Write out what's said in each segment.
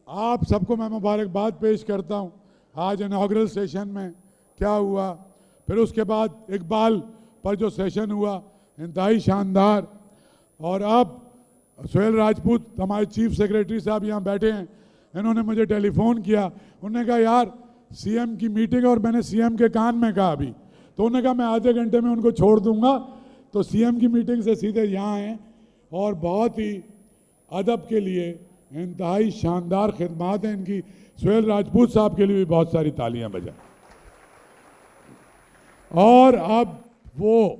آپ سب کو میں مبارکباد پیش کرتا ہوں آج اناگرل سیشن میں کیا ہوا. پھر اس کے بعد اقبال پر جو سیشن ہوا انتہائی شاندار. اور اب سہیل راجپوت ہمارے چیف سیکریٹری صاحب یہاں بیٹھے ہیں, انہوں نے مجھے ٹیلی فون کیا. انہوں نے کہا یار سی ایم کی میٹنگ, اور میں نے سی ایم کے کان میں کہا ابھی, تو انہوں نے کہا میں آدھے گھنٹے میں ان کو چھوڑ دوں گا. تو سی ایم کی میٹنگ سے سیدھے یہاں ہیں, اور بہت ہی ادب کے لیے انتہائی شاندار خدمات ہیں ان کی. سہیل راجپوت صاحب کے لیے بھی بہت ساری تالیاں بجائیں. اور اب وہ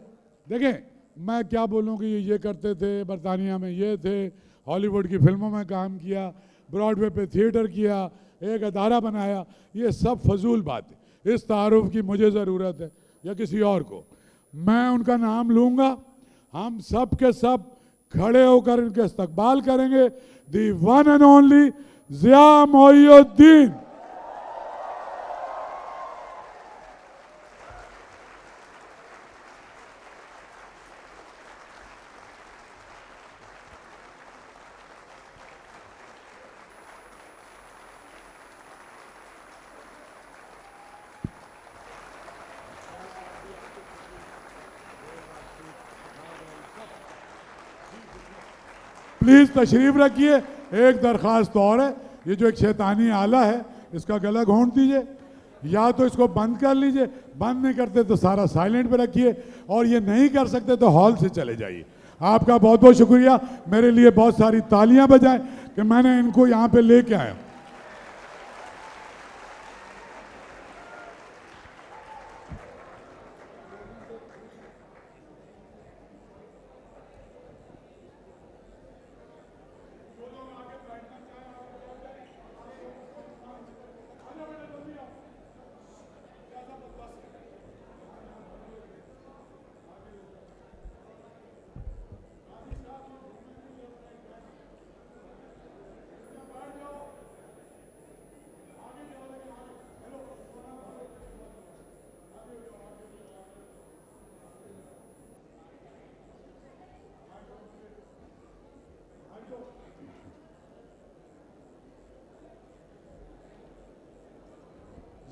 دیکھیں میں کیا بولوں کہ یہ کرتے تھے, برطانیہ میں یہ تھے, ہالی ووڈ کی فلموں میں کام کیا, براڈ وے پہ تھیٹر کیا, ایک ادارہ بنایا. یہ سب فضول بات ہے. اس تعارف کی مجھے ضرورت ہے یا کسی اور کو؟ میں ان کا نام لوں گا, ہم سب کے سب کھڑے ہو کر ان کے استقبال کریں گے. The one and only Zia Mohiuddin. Please تشریف رکھیے. ایک درخواست اور ہے, یہ جو ایک شیطانی آلہ ہے اس کا گلا گھونٹ دیجئے, یا تو اس کو بند کر لیجئے. بند نہیں کرتے تو سارا سائلنٹ پہ رکھیے, اور یہ نہیں کر سکتے تو ہال سے چلے جائیے. آپ کا بہت بہت شکریہ. میرے لیے بہت ساری تالیاں بجائیں کہ میں نے ان کو یہاں پہ لے کے آیا.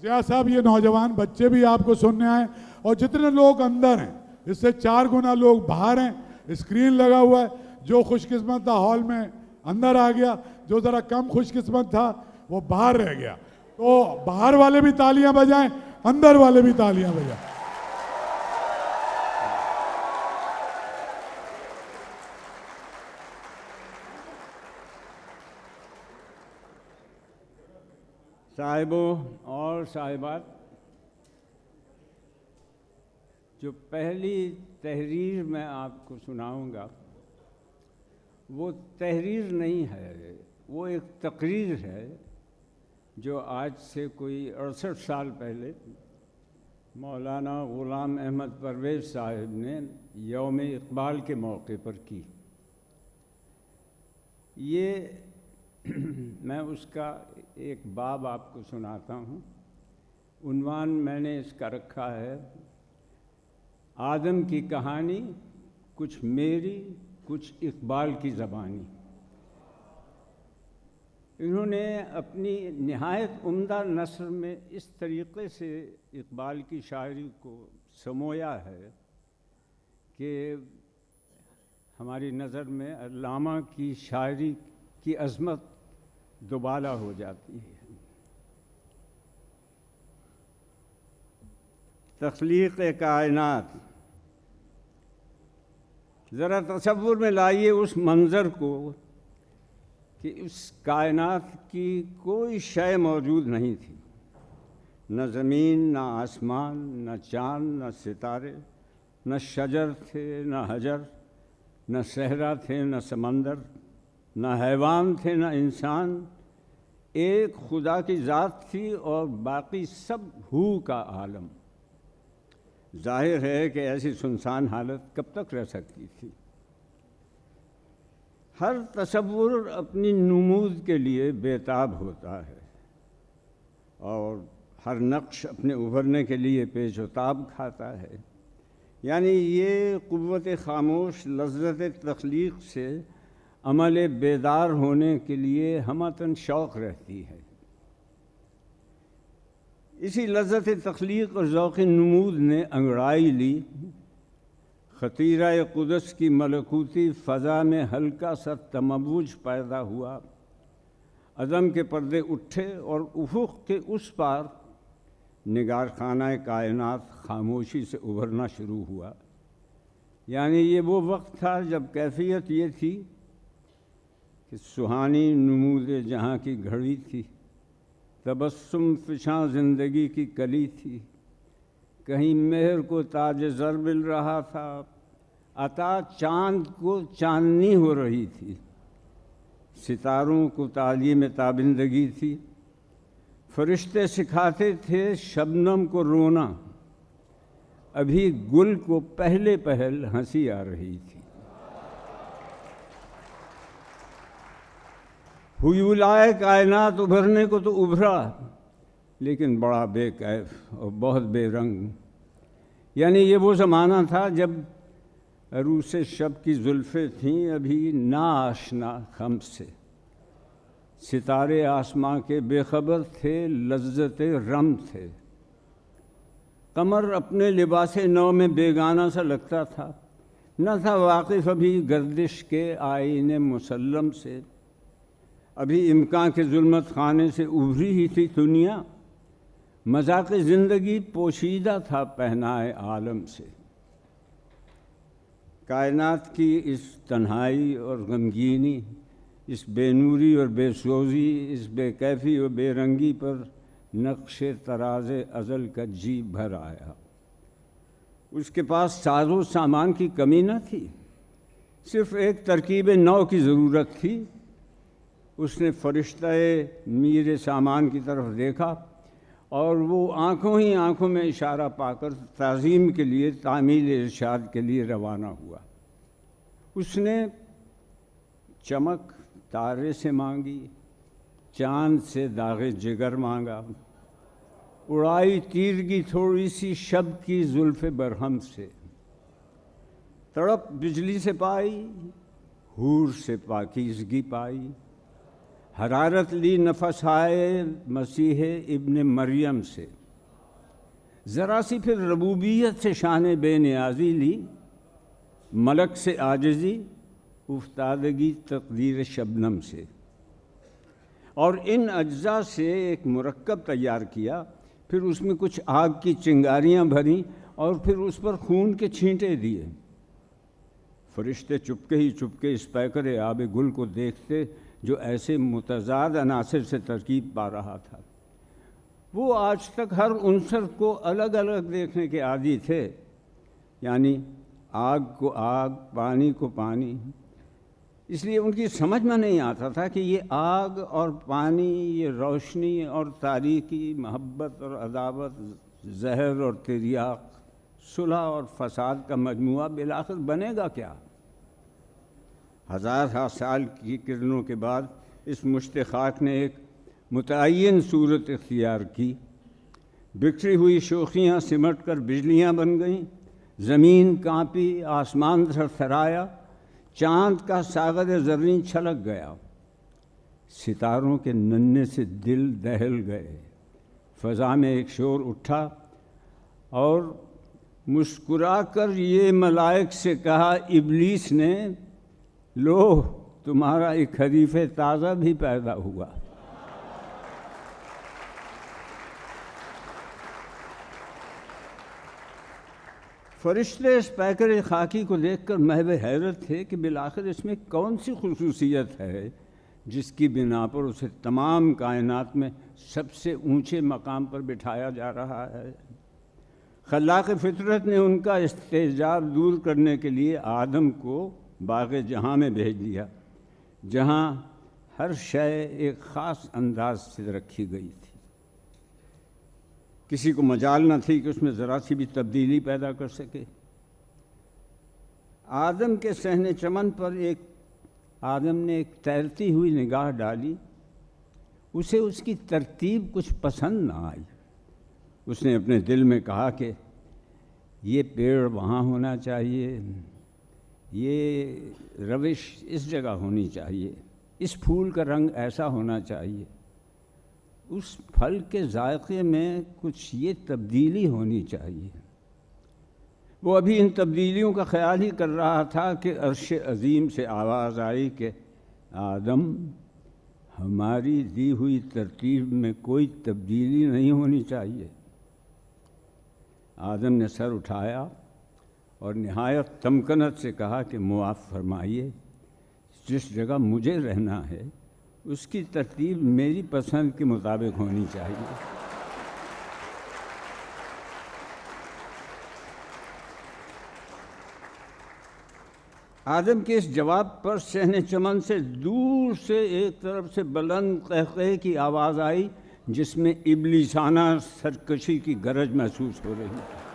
ضیاء صاحب یہ نوجوان بچے بھی آپ کو سننے آئے, اور جتنے لوگ اندر ہیں اس سے 4 گنا لوگ باہر ہیں. اسکرین لگا ہوا ہے. جو خوش قسمت تھا ہال میں اندر آ گیا, جو ذرا کم خوش قسمت تھا وہ باہر رہ گیا. تو باہر والے بھی تالیاں بجائیں, اندر والے بھی تالیاں بجائیں. صاحبوں اور صاحبات, جو پہلی تحریر میں آپ کو سناؤں گا وہ تحریر نہیں ہے, وہ ایک تقریر ہے جو آج سے کوئی 68 سال پہلے مولانا غلام احمد پرویز صاحب نے یوم اقبال کے موقع پر کی. یہ میں اس کا ایک باب آپ کو سناتا ہوں. عنوان میں نے اس کا رکھا ہے آدم کی کہانی, کچھ میری کچھ اقبال کی زبانی. انہوں نے اپنی نہایت عمدہ نثر میں اس طریقے سے اقبال کی شاعری کو سمویا ہے کہ ہماری نظر میں علامہ کی شاعری کی عظمت دوبالا ہو جاتی ہے. تخلیق کائنات, ذرا تصور میں لائیے اس منظر کو کہ اس کائنات کی کوئی شے موجود نہیں تھی, نہ زمین, نہ آسمان, نہ چاند, نہ ستارے, نہ شجر تھے, نہ حجر, نہ صحرا تھے, نہ سمندر, نہ حیوان تھے, نہ انسان. ایک خدا کی ذات تھی اور باقی سب ہو کا عالم. ظاہر ہے کہ ایسی سنسان حالت کب تک رہ سکتی تھی. ہر تصور اپنی نمود کے لیے بیتاب ہوتا ہے, اور ہر نقش اپنے ابھرنے کے لیے پیچ و تاب کھاتا ہے. یعنی یہ قوت خاموش لذت تخلیق سے عمل بیدار ہونے کے لیے ہمتاً شوق رہتی ہے۔ اسی لذت تخلیق اور ذوق نمود نے انگڑائی لی، خطیرہ قدس کی ملکوتی فضا میں ہلکا سا تموج پیدا ہوا، عدم کے پردے اٹھے اور افق کے اس پار نگار خانہ کائنات خاموشی سے ابھرنا شروع ہوا۔ یعنی یہ وہ وقت تھا جب کیفیت یہ تھی کہ سہانی نمود جہاں کی گھڑی تھی، تبسم فشاں زندگی کی کلی تھی، کہیں مہر کو تاج زر مل رہا تھا، عطا چاند کو چاندنی ہو رہی تھی، ستاروں کو تعلیم تابندگی تھی، فرشتے سکھاتے تھے شبنم کو رونا، ابھی گل کو پہلے پہل ہنسی آ رہی تھی۔ حیولائے کائنات ابھرنے کو تو ابھرا، لیکن بڑا بے کیف اور بہت بے رنگ۔ یعنی یہ وہ زمانہ تھا جب عروس شب کی زلفیں تھیں ابھی ناآشنا خم سے، ستارے آسماں کے بے خبر تھے، لذت رم تھے، قمر اپنے لباس نو میں بیگانہ سا لگتا تھا، نہ تھا واقف ابھی گردش کے آئین مسلم سے، ابھی امکان کے ظلمت خانے سے ابھری ہی تھی دنیا، مذاق زندگی پوشیدہ تھا پہنائے عالم سے۔ کائنات کی اس تنہائی اور غمگینی، اس بے نوری اور بے سوزی، اس بے کیفی اور بے رنگی پر نقش طراز ازل کا جی بھر آیا۔ اس کے پاس ساز و سامان کی کمی نہ تھی، صرف ایک ترکیب نو کی ضرورت تھی۔ اس نے فرشتہ میر سامان کی طرف دیکھا اور وہ آنکھوں ہی آنکھوں میں اشارہ پا کر تعظیم کے لیے، تعمیل ارشاد کے لیے روانہ ہوا۔ اس نے چمک تارے سے مانگی، چاند سے داغ جگر مانگا، اڑائی تیرگی تھوڑی سی شب کی زلف برہم سے، تڑپ بجلی سے پائی، حور سے پاکیزگی پائی، حرارت لی نفس آئے مسیح ابن مریم سے، ذرا سی پھر ربوبیت سے شان بے نیازی لی، ملک سے عاجزی، افتادگی تقدیر شبنم سے، اور ان اجزاء سے ایک مرکب تیار کیا، پھر اس میں کچھ آگ کی چنگاریاں بھریں اور پھر اس پر خون کے چھینٹے دیے۔ فرشتے چپکے ہی چپکے اس پیکر آب گل کو دیکھتے جو ایسے متضاد عناصر سے ترکیب پا رہا تھا۔ وہ آج تک ہر عنصر کو الگ الگ دیکھنے کے عادی تھے، یعنی آگ کو آگ، پانی کو پانی، اس لیے ان کی سمجھ میں نہیں آتا تھا کہ یہ آگ اور پانی، یہ روشنی اور تاریکی، محبت اور عداوت، زہر اور تریاق، صلح اور فساد کا مجموعہ بالآخر بنے گا کیا؟ ہزار سال کی کرنوں کے بعد اس مشت خاک نے ایک متعین صورت اختیار کی، بکھری ہوئی شوخیاں سمٹ کر بجلیاں بن گئیں، زمین کانپی، آسمان تھرتھرایا، چاند کا ساغر زرین چھلک گیا، ستاروں کے ننھے سے دل دہل گئے، فضا میں ایک شور اٹھا اور مسکرا کر یہ ملائک سے کہا ابلیس نے، لو تمہارا ایک حریف تازہ بھی پیدا ہوا۔ فرشتے اس پیکر خاکی کو دیکھ کر محو حیرت تھے کہ بالآخر اس میں کون سی خصوصیت ہے جس کی بنا پر اسے تمام کائنات میں سب سے اونچے مقام پر بٹھایا جا رہا ہے۔ خلاق فطرت نے ان کا استحجاب دور کرنے کے لیے آدم کو باغ جہاں میں بھیج دیا، جہاں ہر شے ایک خاص انداز سے رکھی گئی تھی، کسی کو مجال نہ تھی کہ اس میں ذرا سی بھی تبدیلی پیدا کر سکے۔ آدم کے صحن چمن پر آدم نے ایک تیرتی ہوئی نگاہ ڈالی، اسے اس کی ترتیب کچھ پسند نہ آئی۔ اس نے اپنے دل میں کہا کہ یہ پیڑ وہاں ہونا چاہیے، یہ روش اس جگہ ہونی چاہیے، اس پھول کا رنگ ایسا ہونا چاہیے، اس پھل کے ذائقے میں کچھ یہ تبدیلی ہونی چاہیے۔ وہ ابھی ان تبدیلیوں کا خیال ہی کر رہا تھا کہ عرش عظیم سے آواز آئی کہ آدم، ہماری دی ہوئی ترتیب میں کوئی تبدیلی نہیں ہونی چاہیے۔ آدم نے سر اٹھایا اور نہایت تمکنت سے کہا کہ معاف فرمائیے، جس جگہ مجھے رہنا ہے اس کی ترتیب میری پسند کے مطابق ہونی چاہیے۔ آدم کے اس جواب پر صحن چمن سے دور سے ایک طرف سے بلند قہقہے کی آواز آئی، جس میں ابلیسانہ سرکشی کی گرج محسوس ہو رہی تھی۔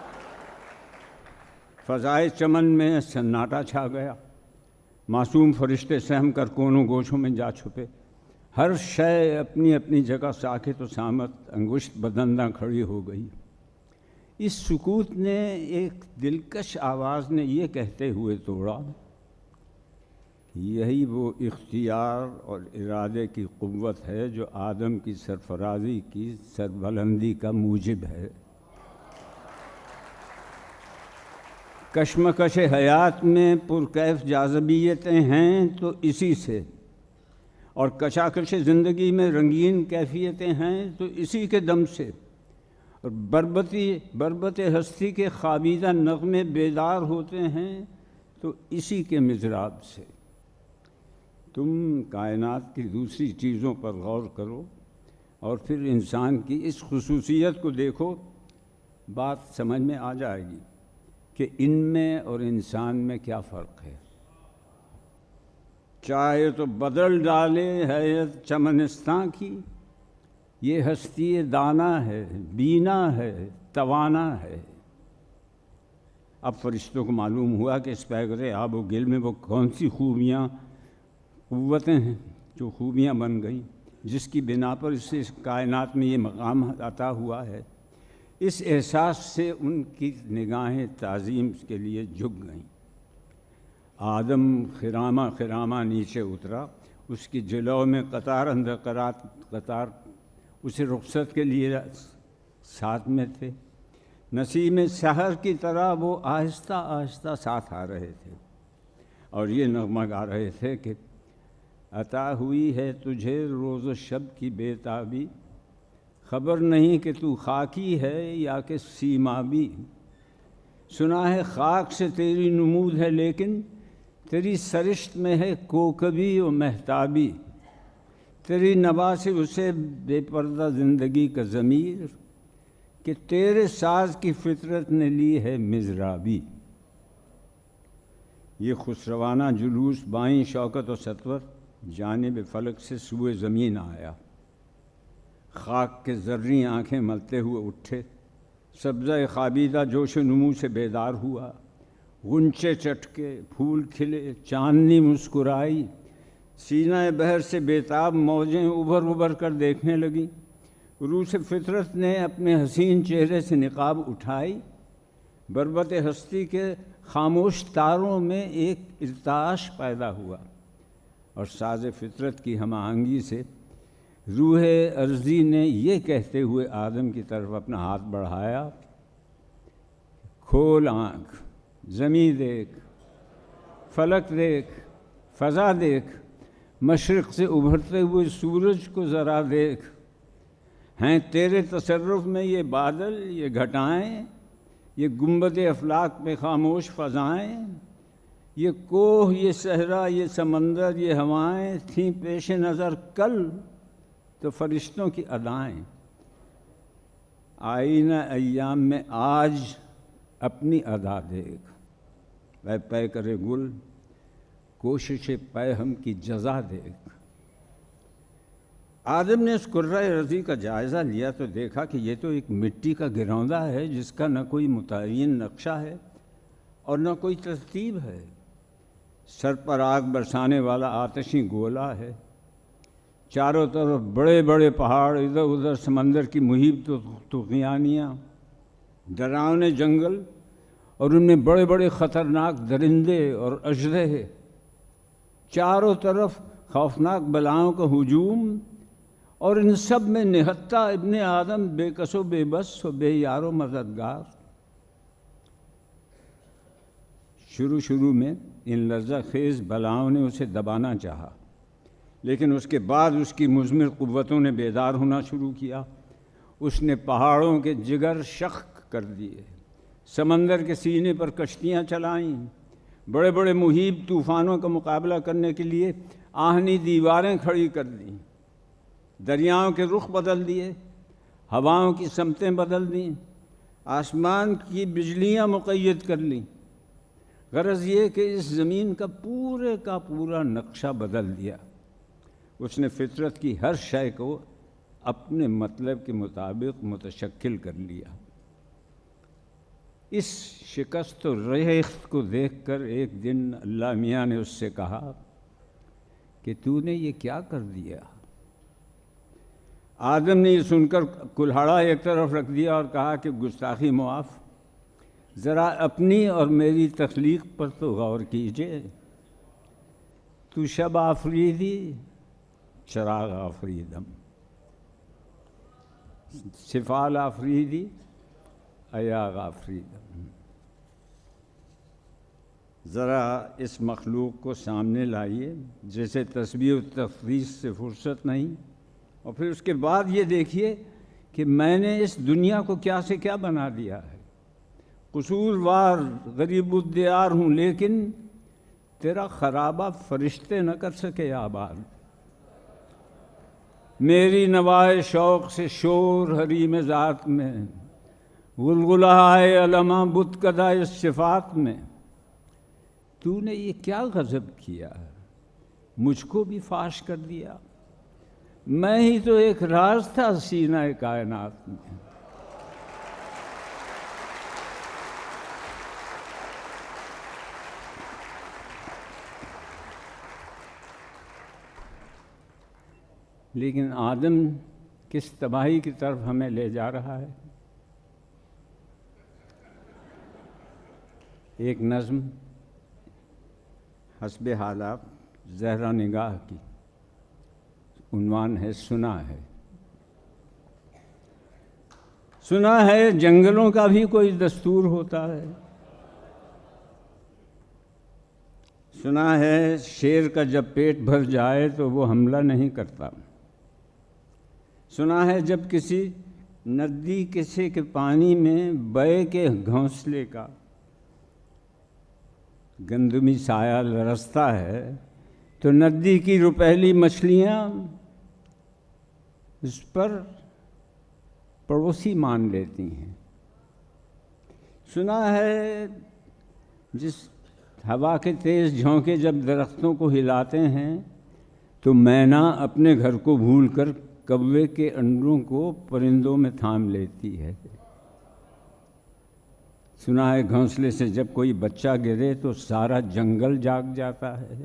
فضائے چمن میں سناٹا چھا گیا، معصوم فرشتے سہم کر کونوں گوشوں میں جا چھپے، ہر شے اپنی اپنی جگہ ساکت و صامت انگشت بدندہ کھڑی ہو گئی۔ اس سکوت نے ایک دلکش آواز نے یہ کہتے ہوئے توڑا، یہی وہ اختیار اور ارادے کی قوت ہے جو آدم کی سرفرازی کی سربلندی کا موجب ہے۔ کشمکش حیات میں پرکیف جاذبیتیں ہیں تو اسی سے، اور کشاکش زندگی میں رنگین کیفیتیں ہیں تو اسی کے دم سے، اور بربت ہستی کے خوابیدہ نغمے بیدار ہوتے ہیں تو اسی کے مضراب سے۔ تم کائنات کی دوسری چیزوں پر غور کرو اور پھر انسان کی اس خصوصیت کو دیکھو، بات سمجھ میں آ جائے گی کہ ان میں اور انسان میں کیا فرق ہے۔ چاہے تو بدل ڈالے حیت چمنستاں کی، یہ ہستی دانا ہے، بینا ہے، توانا ہے۔ اب فرشتوں کو معلوم ہوا کہ اس پیکرے آب و گل میں وہ کون سی خوبیاں، قوتیں ہیں جو خوبیاں بن گئیں، جس کی بنا پر اس سے اس کائنات میں یہ مقام عطا ہوا ہے۔ اس احساس سے ان کی نگاہیں تعظیم کے لیے جھک گئیں۔ آدم خرامہ خرامہ نیچے اترا، اس کی جلو میں قطار اندر قطار اسے رخصت کے لیے ساتھ میں تھے۔ نسیم سحر کی طرح وہ آہستہ آہستہ ساتھ آ رہے تھے اور یہ نغمہ گا رہے تھے کہ عطا ہوئی ہے تجھے روز و شب کی بے تابی، خبر نہیں کہ تو خاکی ہے یا کہ سیمابی۔ سنا ہے خاک سے تیری نمود ہے لیکن تیری سرشت میں ہے کوکبی و مہتابی۔ تیری نوا سے اسے بے پردہ زندگی کا ضمیر کہ تیرے ساز کی فطرت نے لی ہے مضرابی۔ یہ خسروانہ جلوس بائیں شوکت و سطوت جانب فلک سے سوئے زمین آیا۔ خاک کے زرعی آنکھیں ملتے ہوئے اٹھے، سبزہ خوابیدہ جوش و نمو سے بیدار ہوا، غنچے چٹکے، پھول کھلے، چاندنی مسکرائی، سینہ بحر سے بیتاب موجیں ابھر ابھر کر دیکھنے لگیں۔ روح فطرت نے اپنے حسین چہرے سے نقاب اٹھائی، بربت ہستی کے خاموش تاروں میں ایک ارتعاش پیدا ہوا، اور ساز فطرت کی ہم آہنگی سے روح ارضی نے یہ کہتے ہوئے آدم کی طرف اپنا ہاتھ بڑھایا، کھول آنکھ، زمیں دیکھ، فلک دیکھ، فضا دیکھ، مشرق سے ابھرتے ہوئے سورج کو ذرا دیکھ۔ ہیں تیرے تصرف میں یہ بادل، یہ گھٹائیں، یہ گنبد افلاک پہ خاموش فضائیں، یہ کوہ، یہ صحرا، یہ سمندر، یہ ہوائیں تھیں پیش نظر کل تو فرشتوں کی ادائیں۔ آئینہ ایام میں آج اپنی ادا دیکھ، اے پے کرے گل، کوشش پے ہم کی جزا دیکھ۔ آدم نے اس کرۂ ارضی کا جائزہ لیا تو دیکھا کہ یہ تو ایک مٹی کا گروندا ہے جس کا نہ کوئی متعین نقشہ ہے اور نہ کوئی ترتیب ہے۔ سر پر آگ برسانے والا آتشی گولا ہے، چاروں طرف بڑے بڑے پہاڑ، ادھر ادھر سمندر کی محیط طغیانیاں، ڈراؤنے جنگل اور ان میں بڑے بڑے خطرناک درندے اور اژدہے، چاروں طرف خوفناک بلاؤں کا ہجوم، اور ان سب میں نہتہ ابن آدم بے کس و بے بس و بے یار و مددگار۔ شروع میں ان لرزہ خیز بلاؤں نے اسے دبانا چاہا، لیکن اس کے بعد اس کی مضمر قوتوں نے بیدار ہونا شروع کیا۔ اس نے پہاڑوں کے جگر شخ کر دیے، سمندر کے سینے پر کشتیاں چلائیں، بڑے بڑے مہیب طوفانوں کا مقابلہ کرنے کے لیے آہنی دیواریں کھڑی کر دیں، دریاؤں کے رخ بدل دیے، ہواؤں کی سمتیں بدل دیں، آسمان کی بجلیاں مقید کر لیں۔ غرض یہ کہ اس زمین کا پورا نقشہ بدل دیا۔ اس نے فطرت کی ہر شے کو اپنے مطلب کے مطابق متشکل کر لیا۔ اس شکست و ریخت کو دیکھ کر ایک دن اللہ میاں نے اس سے کہا کہ تو نے یہ کیا کر دیا؟ آدم نے یہ سن کر کلہاڑا ایک طرف رکھ دیا اور کہا کہ گستاخی معاف، ذرا اپنی اور میری تخلیق پر تو غور کیجئے۔ تو شب آفریدی، چراغ آفریدم، سفال آفریدی، ایاغ آفریدم۔ ذرا اس مخلوق کو سامنے لائیے جیسے تسبیح و تقدیس سے فرصت نہیں، اور پھر اس کے بعد یہ دیکھیے کہ میں نے اس دنیا کو کیا سے کیا بنا دیا ہے۔ قصوروار غریب الدیار ہوں، لیکن تیرا خرابہ فرشتے نہ کر سکے آباد۔ میری نوائے شوق سے شور حریم ذات میں، غلغلہ آئے علماں بت کدہ اس صفات میں۔ تو نے یہ کیا غضب کیا، مجھ کو بھی فاش کر دیا۔ میں ہی تو ایک راز تھا سینہ کائنات میں۔ لیکن آدم کس تباہی کی طرف ہمیں لے جا رہا ہے۔ ایک نظم حسب حالات زہرا نگاہ کی، عنوان ہے سنا ہے۔ سنا ہے جنگلوں کا بھی کوئی دستور ہوتا ہے، سنا ہے شیر کا جب پیٹ بھر جائے تو وہ حملہ نہیں کرتا، سنا ہے جب کسی ندی کسی کے پانی میں بے کے گھونسلے کا گندمی سایہ لرزتا ہے تو ندی کی روپہلی مچھلیاں اس پر پڑوسی مان لیتی ہیں۔ سنا ہے جس ہوا کے تیز جھونکے جب درختوں کو ہلاتے ہیں تو مینا اپنے گھر کو بھول کر کوے کے انڈوں کو پرندوں میں تھام لیتی ہے۔ سنا ہے گھونسلے سے جب کوئی بچہ گرے تو سارا جنگل جاگ جاتا ہے۔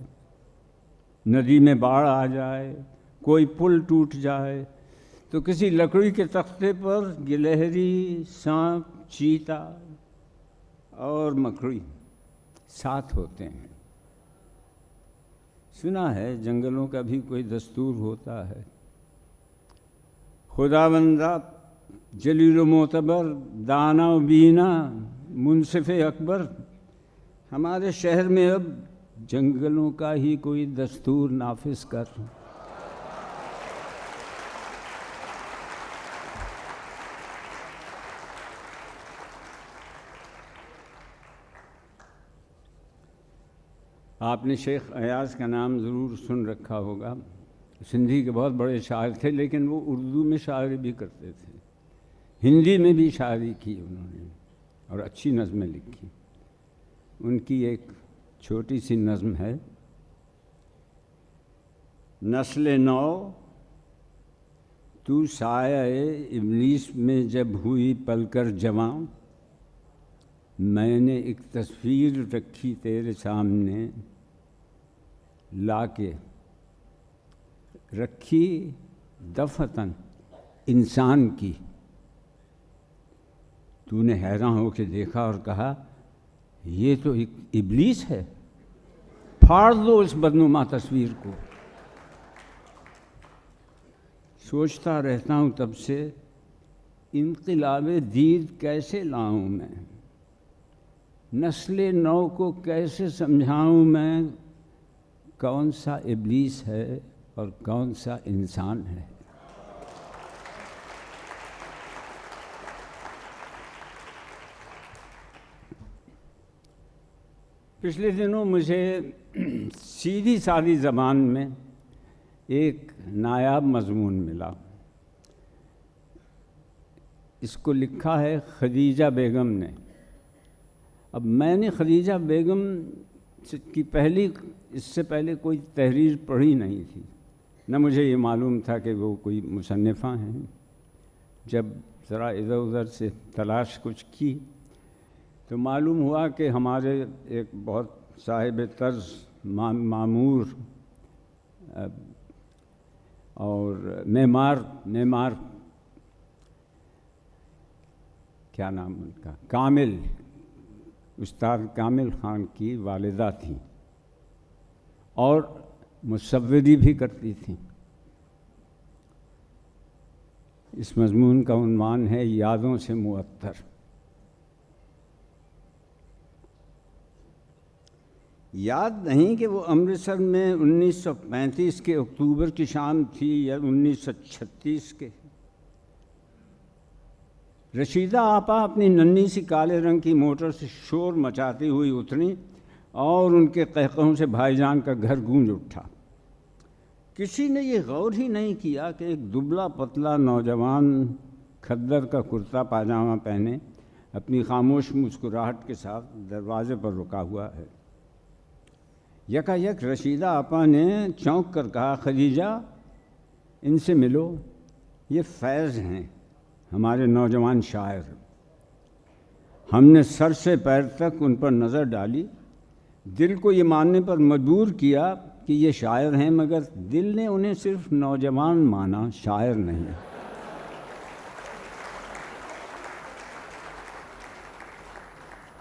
ندی میں باڑھ آ جائے، کوئی پل ٹوٹ جائے تو کسی لکڑی کے تختے پر گلہری، سانپ، چیتا اور مکڑی ساتھ ہوتے ہیں۔ سنا ہے جنگلوں کا بھی کوئی دستور ہوتا ہے۔ خداوندہ جلیل و معتبر، دانا و بینا، منصف اکبر، ہمارے شہر میں اب جنگلوں کا ہی کوئی دستور نافذ کر۔ آپ نے شیخ ایاز کا نام ضرور سن رکھا ہوگا، سندھی کے بہت بڑے شاعر تھے، لیکن وہ اردو میں شاعری بھی کرتے تھے، ہندی میں بھی شاعری کی انہوں نے اور اچھی نظمیں لکھی۔ ان کی ایک چھوٹی سی نظم ہے: نسل نو تو سایہ ابلیس میں جب ہوئی پل کر جواں، میں نے ایک تصویر رکھی تیرے سامنے لا کے، رکھی دفعتاً انسان کی۔ تو نے حیران ہو کے دیکھا اور کہا یہ تو ایک ابلیس ہے، پھاڑ دو اس بدنما تصویر کو۔ سوچتا رہتا ہوں تب سے انقلاب دید کیسے لاؤں میں، نسل نو کو کیسے سمجھاؤں میں کون سا ابلیس ہے اور کون سا انسان ہے۔ پچھلے دنوں مجھے سیدھی سادی زبان میں ایک نایاب مضمون ملا۔ اس کو لکھا ہے خدیجہ بیگم نے۔ اب میں نے خدیجہ بیگم کی اس سے پہلے کوئی تحریر پڑھی نہیں تھی، نہ مجھے یہ معلوم تھا کہ وہ کوئی مصنفہ ہیں۔ جب ذرا ادھر ادھر سے تلاش کچھ کی تو معلوم ہوا کہ ہمارے ایک بہت صاحب طرز معمور اور معمار کیا نام ان کا، کامل، استاد کامل خان کی والدہ تھیں اور مصوری بھی کرتی تھیں۔ اس مضمون کا عنوان ہے یادوں سے معطر۔ یاد نہیں کہ وہ امرتسر میں 1935 کے اکتوبر کی شام تھی یا 1936 کے۔ رشیدہ آپا اپنی ننھی سی کالے رنگ کی موٹر سے شور مچاتی ہوئی اتری اور ان کے قہقہوں سے بھائی جان کا گھر گونج اٹھا۔ کسی نے یہ غور ہی نہیں کیا کہ ایک دبلا پتلا نوجوان کھدر کا کرتا پاجامہ پہنے اپنی خاموش مسکراہٹ کے ساتھ دروازے پر رکا ہوا ہے۔ یکا یک رشیدہ آپا نے چونک کر کہا، خدیجہ ان سے ملو، یہ فیض ہیں، ہمارے نوجوان شاعر۔ ہم نے سر سے پیر تک ان پر نظر ڈالی، دل کو یہ ماننے پر مجبور کیا کہ یہ شاعر ہیں، مگر دل نے انہیں صرف نوجوان مانا، شاعر نہیں۔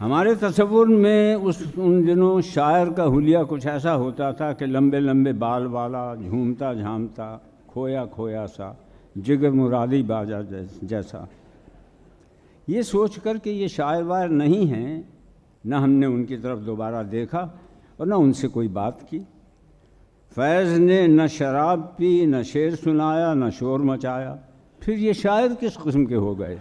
ہمارے تصور میں ان دنوں شاعر کا حلیہ کچھ ایسا ہوتا تھا کہ لمبے لمبے بال والا، جھومتا جھامتا، کھویا کھویا سا، جگر مرادی باجا جیسا۔ یہ سوچ کر کہ یہ شاعر وائر نہیں ہیں، نہ ہم نے ان کی طرف دوبارہ دیکھا اور نہ ان سے کوئی بات کی۔ فیض نے نہ شراب پی، نہ شعر سنایا، نہ شور مچایا، پھر یہ شاعر کس قسم کے ہو گئے؟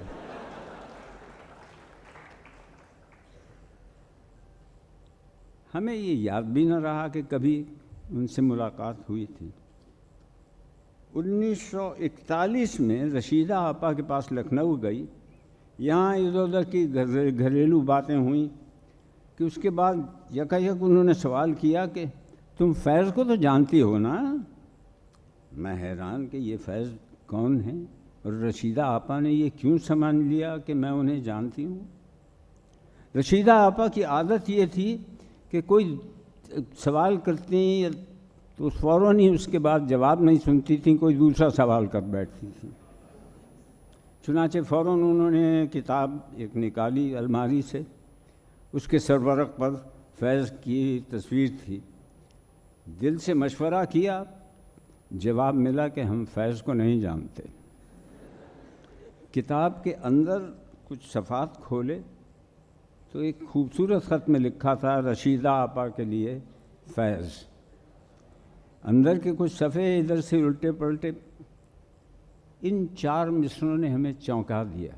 ہمیں یہ یاد بھی نہ رہا کہ کبھی ان سے ملاقات ہوئی تھی۔ 1941 میں رشیدہ آپا کے پاس لکھنؤ گئی، یہاں ادھر ادھر کی گھریلو باتیں ہوئیں کہ اس کے بعد یکا یک انہوں نے سوال کیا کہ تم فیض کو تو جانتی ہو نا؟ میں حیران کہ یہ فیض کون ہے، اور رشیدہ آپا نے یہ کیوں سمجھ لیا کہ میں انہیں جانتی ہوں۔ رشیدہ آپا کی عادت یہ تھی کہ کوئی سوال کرتی تو فوراً ہی اس کے بعد جواب نہیں سنتی تھیں، کوئی دوسرا سوال کر بیٹھتی تھیں۔ چنانچہ فوراً انہوں نے کتاب ایک نکالی الماری سے، اس کے سرورق پر فیض کی تصویر تھی۔ دل سے مشورہ کیا، جواب ملا کہ ہم فیض کو نہیں جانتے۔ کتاب کے اندر کچھ صفحات کھولے تو ایک خوبصورت خط میں لکھا تھا، رشیدہ آپا کے لیے فیض۔ اندر کے کچھ صفحے ادھر سے الٹے پلٹے، ان 4 مصروں نے ہمیں چونکا دیا۔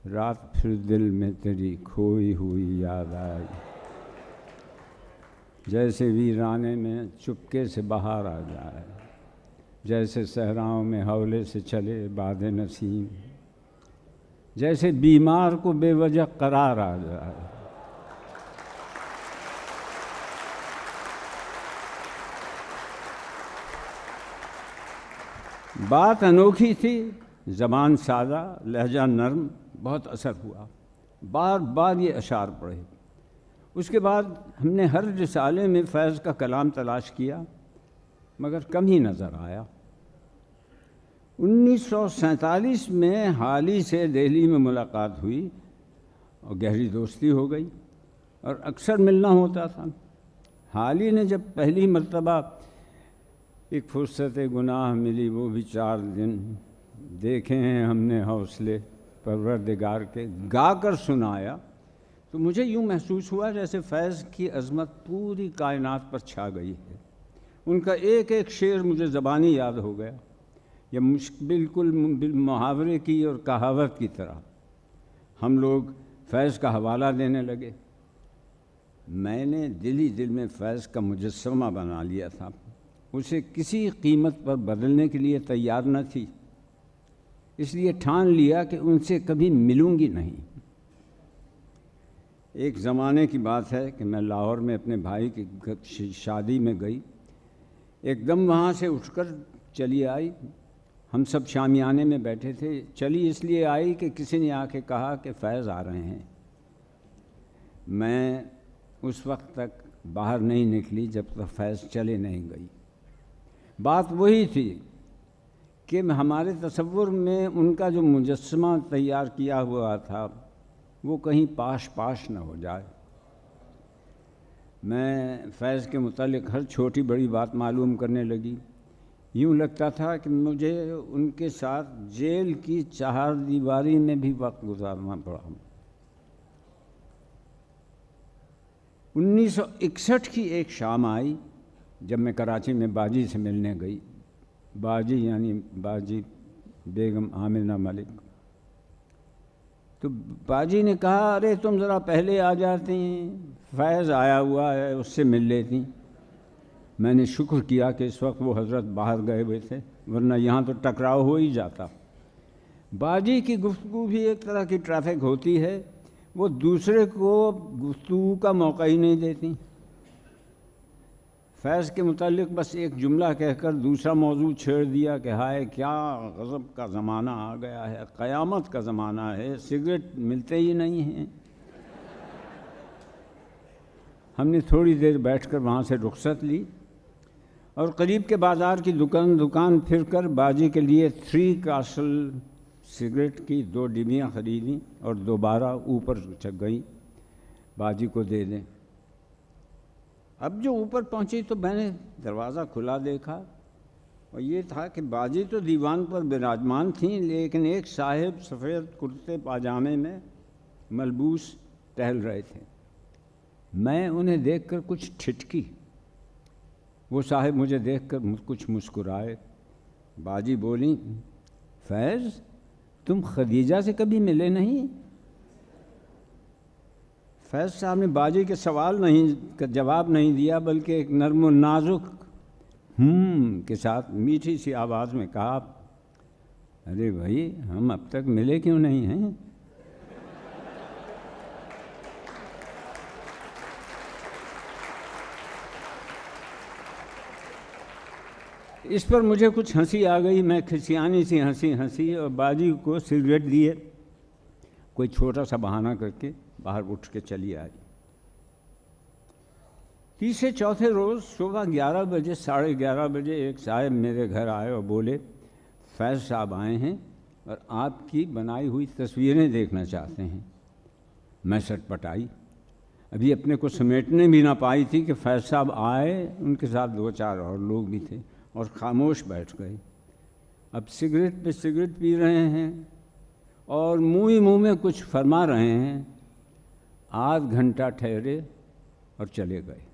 رات پھر دل میں تیری کھوئی ہوئی یاد آئی، جیسے ویرانے میں چپکے سے بہار آ جائے، جیسے صحراؤں میں ہولے سے چلے باد نسیم، جیسے بیمار کو بے وجہ قرار آ جائے۔ بات انوکھی تھی، زبان سادہ، لہجہ نرم، بہت اثر ہوا۔ بار بار یہ اشعار پڑھے۔ اس کے بعد ہم نے ہر رسالے میں فیض کا کلام تلاش کیا، مگر کم ہی نظر آیا۔ 1947 میں حال ہی سے دہلی میں ملاقات ہوئی اور گہری دوستی ہو گئی اور اکثر ملنا ہوتا تھا۔ حال ہی نے جب پہلی مرتبہ ایک فرصت گناہ ملی، وہ بھی 4 دن دیکھے ہیں ہم نے حوصلے پروردگار کے، گا کر سنایا، تو مجھے یوں محسوس ہوا جیسے فیض کی عظمت پوری کائنات پر چھا گئی ہے۔ ان کا ایک ایک شعر مجھے زبانی یاد ہو گیا، یا بالکل محاورے کی اور کہاوت کی طرح ہم لوگ فیض کا حوالہ دینے لگے۔ میں نے دل ہی دل میں فیض کا مجسمہ بنا لیا تھا، اسے کسی قیمت پر بدلنے کے لیے تیار نہ تھی، اس لیے ٹھان لیا کہ ان سے کبھی ملوں گی نہیں۔ ایک زمانے کی بات ہے کہ میں لاہور میں اپنے بھائی کی شادی میں گئی، ایک دم وہاں سے اٹھ کر چلی آئی۔ ہم سب شامیانے میں بیٹھے تھے، چلی اس لیے آئی کہ کسی نے آ کے کہا کہ فیض آ رہے ہیں۔ میں اس وقت تک باہر نہیں نکلی جب تک فیض چلے نہیں گئی۔ بات وہی تھی کہ ہمارے تصور میں ان کا جو مجسمہ تیار کیا ہوا تھا وہ کہیں پاش نہ ہو جائے۔ میں فیض کے متعلق ہر چھوٹی بڑی بات معلوم کرنے لگی، یوں لگتا تھا کہ مجھے ان کے ساتھ جیل کی 4 دیواری میں بھی وقت گزارنا پڑا۔ 1961 کی ایک شام آئی جب میں کراچی میں باجی سے ملنے گئی، باجی یعنی باجی بیگم آمنہ ملک۔ تو باجی نے کہا ارے تم ذرا پہلے آ جاتی، فیض آیا ہوا ہے اس سے مل لیتی۔ میں نے شکر کیا کہ اس وقت وہ حضرت باہر گئے ہوئے تھے، ورنہ یہاں تو ٹکراؤ ہو ہی جاتا۔ باجی کی گفتگو بھی ایک طرح کی ٹریفک ہوتی ہے، وہ دوسرے کو گفتگو کا موقع ہی نہیں دیتی۔ فیض کے متعلق بس ایک جملہ کہہ کر دوسرا موضوع چھیڑ دیا کہ ہائے کیا غضب کا زمانہ آ گیا ہے، قیامت کا زمانہ ہے، سگریٹ ملتے ہی نہیں ہیں۔ ہم نے تھوڑی دیر بیٹھ کر وہاں سے رخصت لی اور قریب کے بازار کی دکان پھر کر باجی کے لیے 3 کاسل سگریٹ کی 2 ڈبیاں خریدیں اور دوبارہ اوپر گئی باجی کو دے دیں۔ اب جو اوپر پہنچی تو میں نے دروازہ کھلا دیکھا اور یہ تھا کہ باجی تو دیوان پر براجمان تھیں، لیکن ایک صاحب سفید کرتے پاجامے میں ملبوس ٹہل رہے تھے۔ میں انہیں دیکھ کر کچھ ٹھٹکی، وہ صاحب مجھے دیکھ کر کچھ مسکرائے۔ باجی بولیں فیض تم خدیجہ سے کبھی ملے نہیں؟ فیض صاحب نے باجی کے سوال کا جواب نہیں دیا، بلکہ ایک نرم و نازک کے ساتھ میٹھی سی آواز میں کہا ارے بھائی ہم اب تک ملے کیوں نہیں ہیں؟ اس پر مجھے کچھ ہنسی آ گئی، میں کھسیانی سی ہنسی اور باجی کو سگریٹ دیے کوئی چھوٹا سا بہانہ کر کے باہر اٹھ کے چلی آئی۔ تیسرے چوتھے روز صبح 11 بجے 11:30 بجے ایک صاحب میرے گھر آئے اور بولے فیض صاحب آئے ہیں اور آپ کی بنائی ہوئی تصویریں دیکھنا چاہتے ہیں۔ میں سٹپٹائی، ابھی اپنے کو سمیٹنے بھی نہ پائی تھی کہ فیض صاحب آئے، ان کے ساتھ 2-4 اور لوگ بھی تھے اور خاموش بیٹھ گئے۔ اب سگریٹ پہ سگریٹ پی رہے ہیں اور منہ میں کچھ فرما رہے ہیں۔ آدھ گھنٹہ ٹھہرے اور چلے گئے۔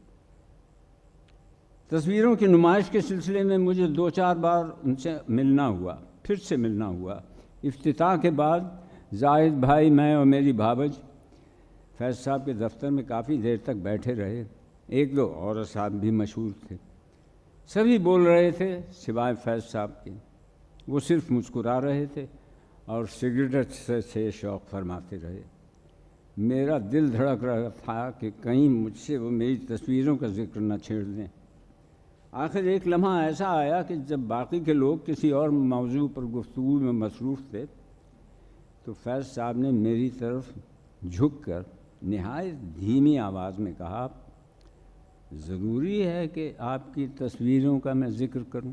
تصویروں کی نمائش کے سلسلے میں مجھے 2-4 بار ان سے ملنا ہوا، پھر سے ملنا ہوا۔ افتتاح کے بعد زاہد بھائی، میں اور میری بھابج فیض صاحب کے دفتر میں کافی دیر تک بیٹھے رہے۔ 1-2 اور صاحب بھی مشہور تھے، سبھی بول رہے تھے سوائے فیض صاحب کے، وہ صرف مسکرا رہے تھے اور سگریٹ سے شوق فرماتے رہے۔ میرا دل دھڑک رہا تھا کہ کہیں مجھ سے وہ میری تصویروں کا ذکر نہ چھیڑ دیں۔ آخر ایک لمحہ ایسا آیا کہ جب باقی کے لوگ کسی اور موضوع پر گفتگو میں مصروف تھے تو فیض صاحب نے میری طرف جھک کر نہایت دھیمی آواز میں کہا ضروری ہے کہ آپ کی تصویروں کا میں ذکر کروں؟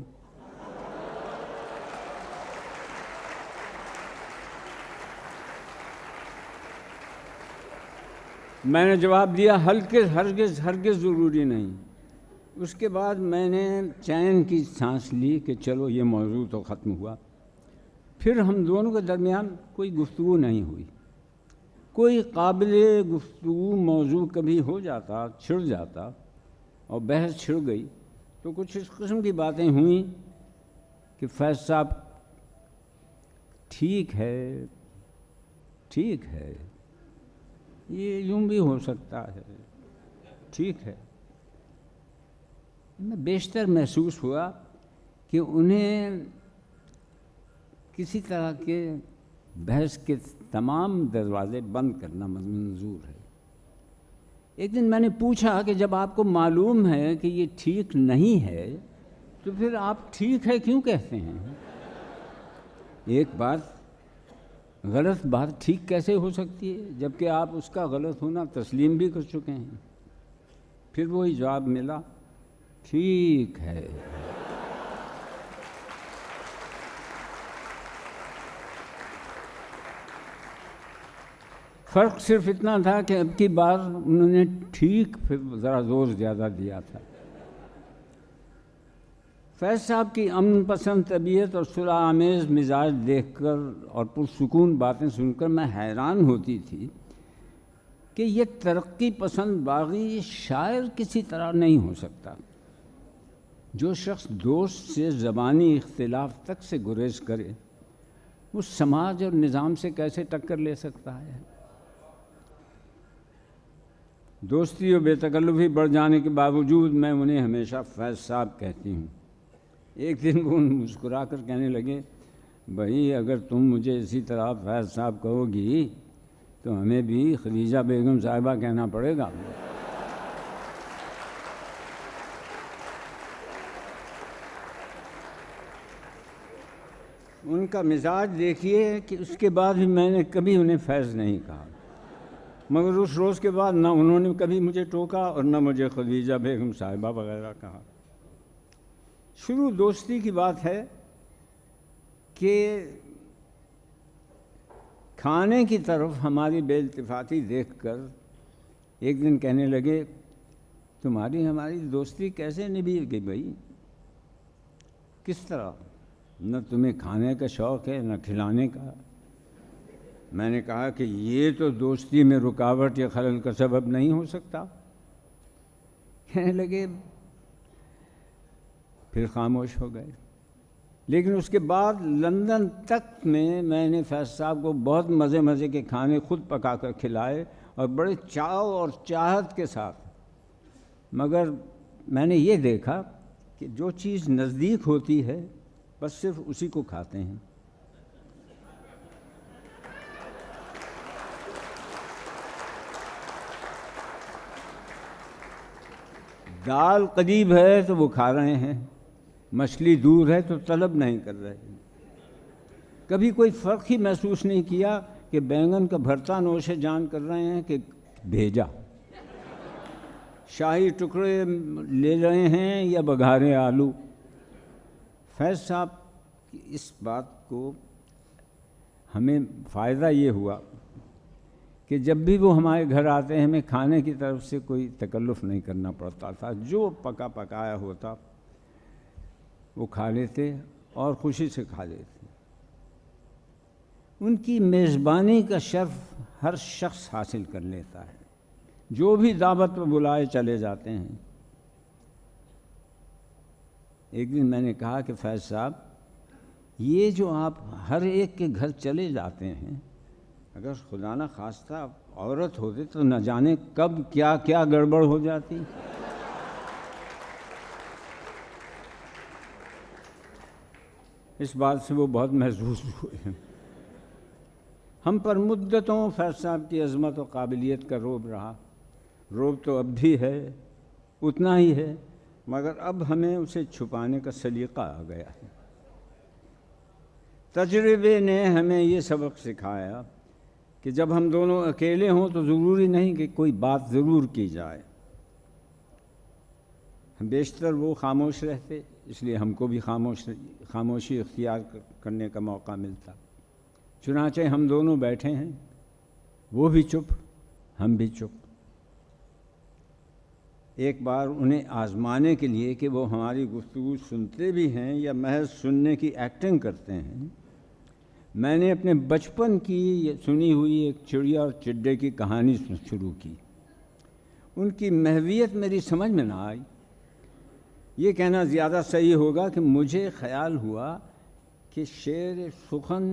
میں نے جواب دیا ہرگز ضروری نہیں۔ اس کے بعد میں نے چین کی سانس لی کہ چلو یہ موضوع تو ختم ہوا۔ پھر ہم دونوں کے درمیان کوئی گفتگو نہیں ہوئی، کوئی قابل گفتگو موضوع کبھی ہو جاتا، چھڑ جاتا اور بحث چھڑ گئی تو کچھ اس قسم کی باتیں ہوئیں کہ فیض صاحب ٹھیک ہے یہ یوں بھی ہو سکتا ہے، ٹھیک ہے۔ میں بیشتر محسوس ہوا کہ انہیں کسی طرح کے بحث کے تمام دروازے بند کرنا منظور ہے۔ ایک دن میں نے پوچھا کہ جب آپ کو معلوم ہے کہ یہ ٹھیک نہیں ہے تو پھر آپ ٹھیک ہے کیوں کہتے ہیں؟ ایک بات، غلط بات ٹھیک کیسے ہو سکتی ہے جبکہ آپ اس کا غلط ہونا تسلیم بھی کر چکے ہیں؟ پھر وہی جواب ملا، ٹھیک ہے۔ فرق صرف اتنا تھا کہ اب کی بار انہوں نے ٹھیک پھر ذرا زور زیادہ دیا تھا۔ فیض صاحب کی امن پسند طبیعت اور صلح آمیز مزاج دیکھ کر اور پرسکون باتیں سن کر میں حیران ہوتی تھی کہ یہ ترقی پسند باغی شاعر کسی طرح نہیں ہو سکتا۔ جو شخص دوست سے زبانی اختلاف تک سے گریز کرے وہ سماج اور نظام سے کیسے ٹکر لے سکتا ہے؟ دوستی اور بے تکلفی بڑھ جانے کے باوجود میں انہیں ہمیشہ فیض صاحب کہتی ہوں۔ ایک دن وہ مسکرا کر کہنے لگے، بھائی اگر تم مجھے اسی طرح فیض صاحب کہو گی تو ہمیں بھی خدیجہ بیگم صاحبہ کہنا پڑے گا۔ ان کا مزاج دیکھیے کہ اس کے بعد بھی میں نے کبھی انہیں فیض نہیں کہا، مگر اس روز کے بعد نہ انہوں نے کبھی مجھے ٹوکا اور نہ مجھے خدیجہ بیگم صاحبہ وغیرہ کہا۔ شروع دوستی کی بات ہے کہ کھانے کی طرف ہماری بے التفاتی دیکھ کر ایک دن کہنے لگے، تمہاری ہماری دوستی کیسے نبھے گی بھائی؟ کس طرح؟ نہ تمہیں کھانے کا شوق ہے نہ کھلانے کا۔ میں نے کہا کہ یہ تو دوستی میں رکاوٹ یا خلل کا سبب نہیں ہو سکتا۔ کہنے لگے، پھر خاموش ہو گئے۔ لیکن اس کے بعد لندن تک میں نے فیض صاحب کو بہت مزے کے کھانے خود پکا کر کھلائے اور بڑے چاؤ اور چاہت کے ساتھ، مگر میں نے یہ دیکھا کہ جو چیز نزدیک ہوتی ہے بس صرف اسی کو کھاتے ہیں۔ دال قریب ہے تو وہ کھا رہے ہیں، مچھلی دور ہے تو طلب نہیں کر رہے۔ کبھی کوئی فرق ہی محسوس نہیں کیا کہ بینگن کا بھرتا نوش جان کر رہے ہیں کہ بھیجا، شاہی ٹکڑے لے رہے ہیں یا بگھارے آلو۔ فیض صاحب کی اس بات کو ہمیں فائدہ یہ ہوا کہ جب بھی وہ ہمارے گھر آتے ہیں ہمیں کھانے کی طرف سے کوئی تکلف نہیں کرنا پڑتا تھا، جو پکایا ہوتا وہ کھا لیتے اور خوشی سے کھا لیتے۔ ان کی میزبانی کا شرف ہر شخص حاصل کر لیتا ہے، جو بھی دعوت پر بلائے چلے جاتے ہیں۔ ایک دن میں نے کہا کہ فیض صاحب، یہ جو آپ ہر ایک کے گھر چلے جاتے ہیں، اگر خدا نہ خواستہ عورت ہوتے تو نہ جانے کب کیا کیا گڑبڑ ہو جاتی۔ اس بات سے وہ بہت محظوظ ہوئے ہیں۔ ہم پر مدتوں فیض صاحب کی عظمت و قابلیت کا رعب رہا، رعب تو اب بھی ہے، اتنا ہی ہے، مگر اب ہمیں اسے چھپانے کا سلیقہ آ گیا ہے۔ تجربے نے ہمیں یہ سبق سکھایا کہ جب ہم دونوں اکیلے ہوں تو ضروری نہیں کہ کوئی بات ضرور کی جائے۔ بیشتر وہ خاموش رہتے، اس لیے ہم کو بھی خاموشی اختیار کرنے کا موقع ملتا۔ چنانچہ ہم دونوں بیٹھے ہیں، وہ بھی چپ، ہم بھی چپ۔ ایک بار انہیں آزمانے کے لیے کہ وہ ہماری گفتگو سنتے بھی ہیں یا محض سننے کی ایکٹنگ کرتے ہیں، میں نے اپنے بچپن کی سنی ہوئی ایک چڑیا اور چڈے کی کہانی شروع کی۔ ان کی محویت میری سمجھ میں نہ آئی۔ یہ کہنا زیادہ صحیح ہوگا کہ مجھے خیال ہوا کہ شعر سخن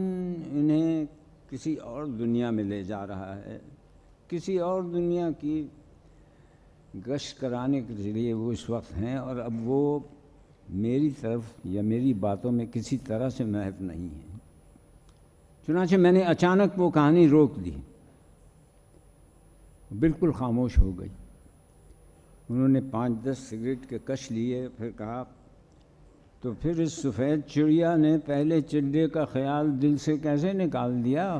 انہیں کسی اور دنیا میں لے جا رہا ہے، کسی اور دنیا کی گشت کرانے کے ذریعے وہ اس وقت ہیں، اور اب وہ میری طرف یا میری باتوں میں کسی طرح سے محو نہیں ہیں۔ چنانچہ میں نے اچانک وہ کہانی روک دی، بالکل خاموش ہو گئی۔ انہوں نے 5-10 سگریٹ کے کش لیے، پھر کہا، تو پھر اس سفید چڑیا نے پہلے چڈے کا خیال دل سے کیسے نکال دیا؟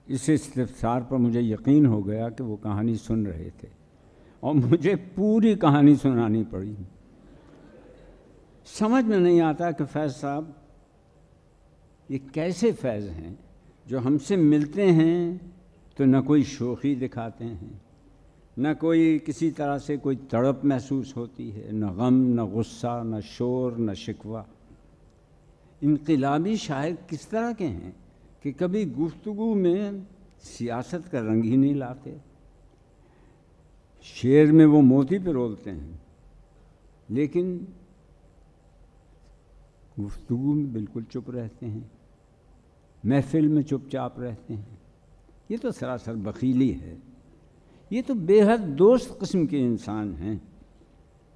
اس استفسار پر مجھے یقین ہو گیا کہ وہ کہانی سن رہے تھے، اور مجھے پوری کہانی سنانی پڑی۔ سمجھ میں نہیں آتا کہ فیض صاحب یہ کیسے فیض ہیں جو ہم سے ملتے ہیں تو نہ کوئی شوخی دکھاتے ہیں، نہ کوئی کسی طرح سے کوئی تڑپ محسوس ہوتی ہے، نہ غم، نہ غصہ، نہ شور، نہ شکوہ۔ انقلابی شاعر کس طرح کے ہیں کہ کبھی گفتگو میں سیاست کا رنگ ہی نہیں لاتے، شعر میں وہ موتی پرولتے ہیں، لیکن گفتگو میں بالکل چپ رہتے ہیں، محفل میں چپ چاپ رہتے ہیں۔ یہ تو سراسر بخیلی ہے۔ یہ تو بے حد دوست قسم کے انسان ہیں،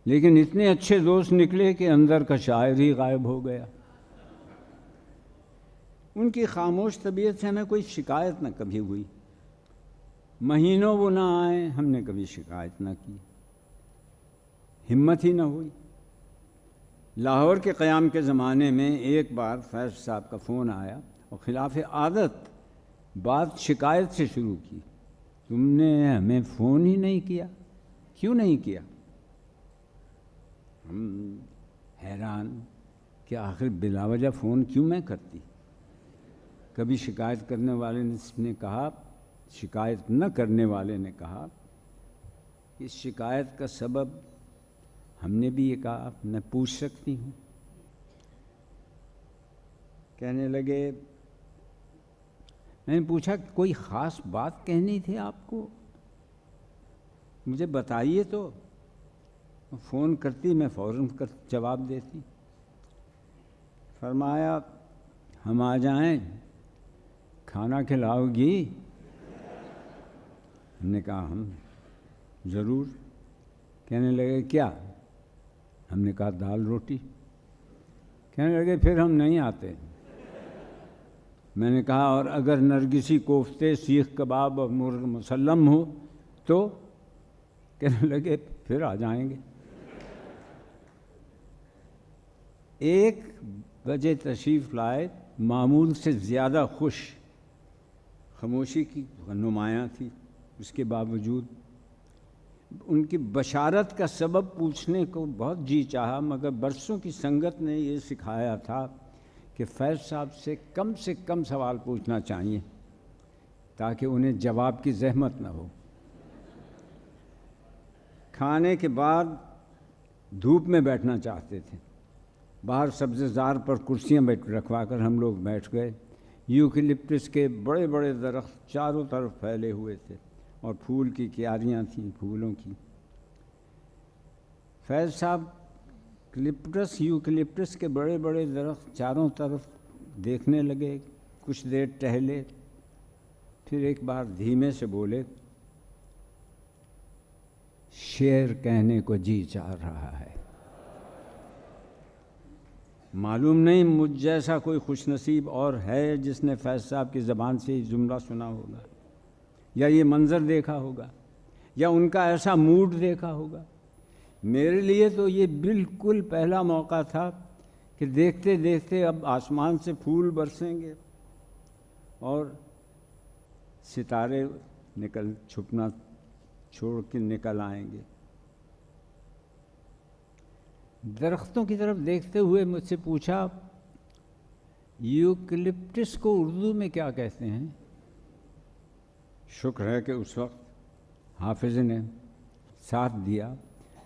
لیکن اتنے اچھے دوست نکلے کہ اندر کا شاعر ہی غائب ہو گیا۔ ان کی خاموش طبیعت سے ہمیں کوئی شکایت نہ کبھی ہوئی، مہینوں وہ نہ آئیں، ہم نے کبھی شکایت نہ کی، ہمت ہی نہ ہوئی۔ لاہور کے قیام کے زمانے میں ایک بار فیض صاحب کا فون آیا اور خلاف عادت بات شکایت سے شروع کی، تم نے ہمیں فون ہی نہیں کیا، کیوں نہیں کیا؟ ہم حیران کہ آخر بلا وجہ فون کیوں میں کرتی؟ کبھی شکایت کرنے والے نے کہا، شکایت نہ کرنے والے نے کہا، اس شکایت کا سبب ہم نے بھی یہ کہا، میں پوچھ سکتی ہوں؟ کہنے لگے، میں نے پوچھا کوئی خاص بات کہنی تھی آپ کو؟ مجھے بتائیے تو، فون کرتی میں فوراً جواب دیتی۔ فرمایا، ہم آ جائیں، کھانا کھلاؤ گی؟ ہم نے کہا ہم ضرور۔ کہنے لگے کیا؟ ہم نے کہا دال روٹی۔ کہنے لگے پھر ہم نہیں آتے۔ میں نے کہا اور اگر نرگسی کوفتے، سیخ کباب اور مرغ مسلم ہو تو؟ کہنے لگے پھر آ جائیں گے۔ 1 بجے تشریف لائے، معمول سے زیادہ خوش، خاموشی کی نمایاں تھی، اس کے باوجود ان کی بشارت کا سبب پوچھنے کو بہت جی چاہا، مگر برسوں کی سنگت نے یہ سکھایا تھا کہ فیض صاحب سے کم سوال پوچھنا چاہیے تاکہ انہیں جواب کی زحمت نہ ہو۔ کھانے کے بعد دھوپ میں بیٹھنا چاہتے تھے، باہر سبزے زار پر کرسیاں رکھوا کر ہم لوگ بیٹھ گئے۔ یوکلپٹس کے بڑے بڑے درخت چاروں طرف پھیلے ہوئے تھے اور پھول کی کیاریاں تھیں، پھولوں کی۔ فیض صاحب یوکلپٹس کے بڑے بڑے درخت چاروں طرف دیکھنے لگے، کچھ دیر ٹہلے، پھر ایک بار دھیمے سے بولے، شعر کہنے کو جی چاہ رہا ہے۔ معلوم نہیں مجھ جیسا کوئی خوش نصیب اور ہے جس نے فیض صاحب کی زبان سے یہ جملہ سنا ہوگا، یا یہ منظر دیکھا ہوگا، یا ان کا ایسا موڈ دیکھا ہوگا۔ میرے لیے تو یہ بالکل پہلا موقع تھا کہ دیکھتے دیکھتے اب آسمان سے پھول برسیں گے اور ستارے چھپنا چھوڑ کے نکل آئیں گے۔ درختوں کی طرف دیکھتے ہوئے مجھ سے پوچھا، یوکلپٹس کو اردو میں کیا کہتے ہیں؟ شکر ہے کہ اس وقت حافظ نے ساتھ دیا.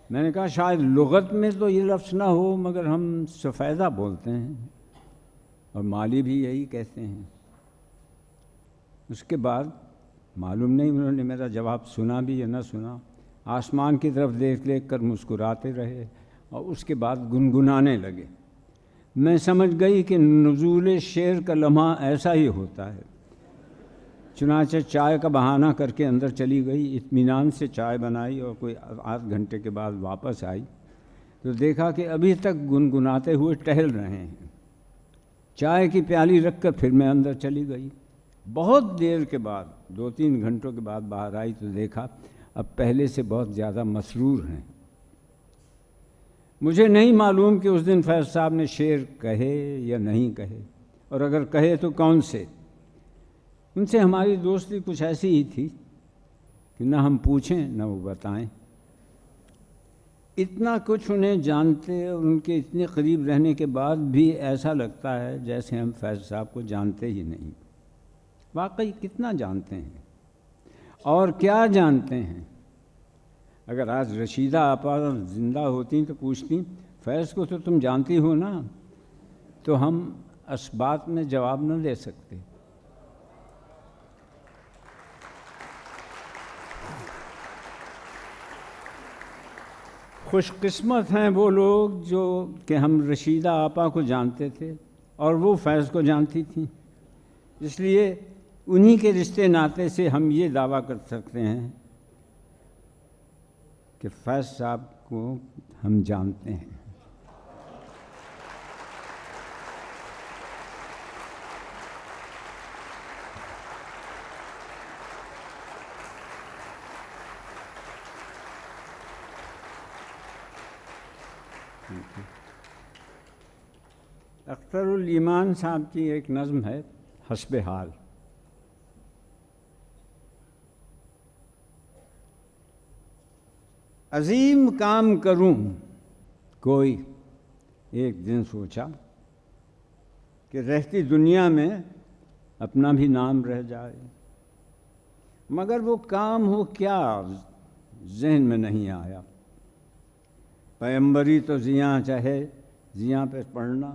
میں نے کہا شاید لغت میں تو یہ لفظ نہ ہو مگر ہم سفیدہ بولتے ہیں اور مالی بھی یہی کہتے ہیں. اس کے بعد معلوم نہیں انہوں نے میرا جواب سنا بھی یا نہ سنا. آسمان کی طرف دیکھ کر مسکراتے رہے اور اس کے بعد گنگنانے لگے. میں سمجھ گئی کہ نزول شعر کا لمحہ ایسا ہی ہوتا ہے. چنانچہ چائے کا بہانہ کر کے اندر چلی گئی. اطمینان سے چائے بنائی اور کوئی آدھ گھنٹے کے بعد واپس آئی تو دیکھا کہ ابھی تک گنگناتے ہوئے ٹہل رہے ہیں. چائے کی پیالی رکھ کر پھر میں اندر چلی گئی. بہت دیر کے بعد 2-3 گھنٹوں کے بعد باہر آئی تو دیکھا اب پہلے سے بہت زیادہ مسرور ہیں. مجھے نہیں معلوم کہ اس دن فیض صاحب نے شعر کہے یا نہیں کہے، اور اگر کہے تو کون سے. ان سے ہماری دوستی کچھ ایسی ہی تھی کہ نہ ہم پوچھیں نہ وہ بتائیں. اتنا کچھ انہیں جانتے اور ان کے اتنے قریب رہنے کے بعد بھی ایسا لگتا ہے جیسے ہم فیض صاحب کو جانتے ہی نہیں. واقعی کتنا جانتے ہیں اور کیا جانتے ہیں. اگر آج رشیدہ آپا زندہ ہوتی تو پوچھتی فیض کو تو تم جانتی ہو نا، تو ہم اس بات میں جواب نہ دے سکتے. خوش قسمت ہیں وہ لوگ جو کہ ہم رشیدہ آپا کو جانتے تھے اور وہ فیض کو جانتی تھیں. اس لیے انہی کے رشتے ناطے سے ہم یہ دعویٰ کر سکتے ہیں کہ فیض صاحب کو ہم جانتے ہیں. اختر الایمان صاحب کی ایک نظم ہے حسب حال. عظیم کام کروں کوئی ایک دن سوچا کہ رہتی دنیا میں اپنا بھی نام رہ جائے، مگر وہ کام ہو کیا ذہن میں نہیں آیا. پیمبری تو زیاں چاہے زیاں پہ پڑھنا،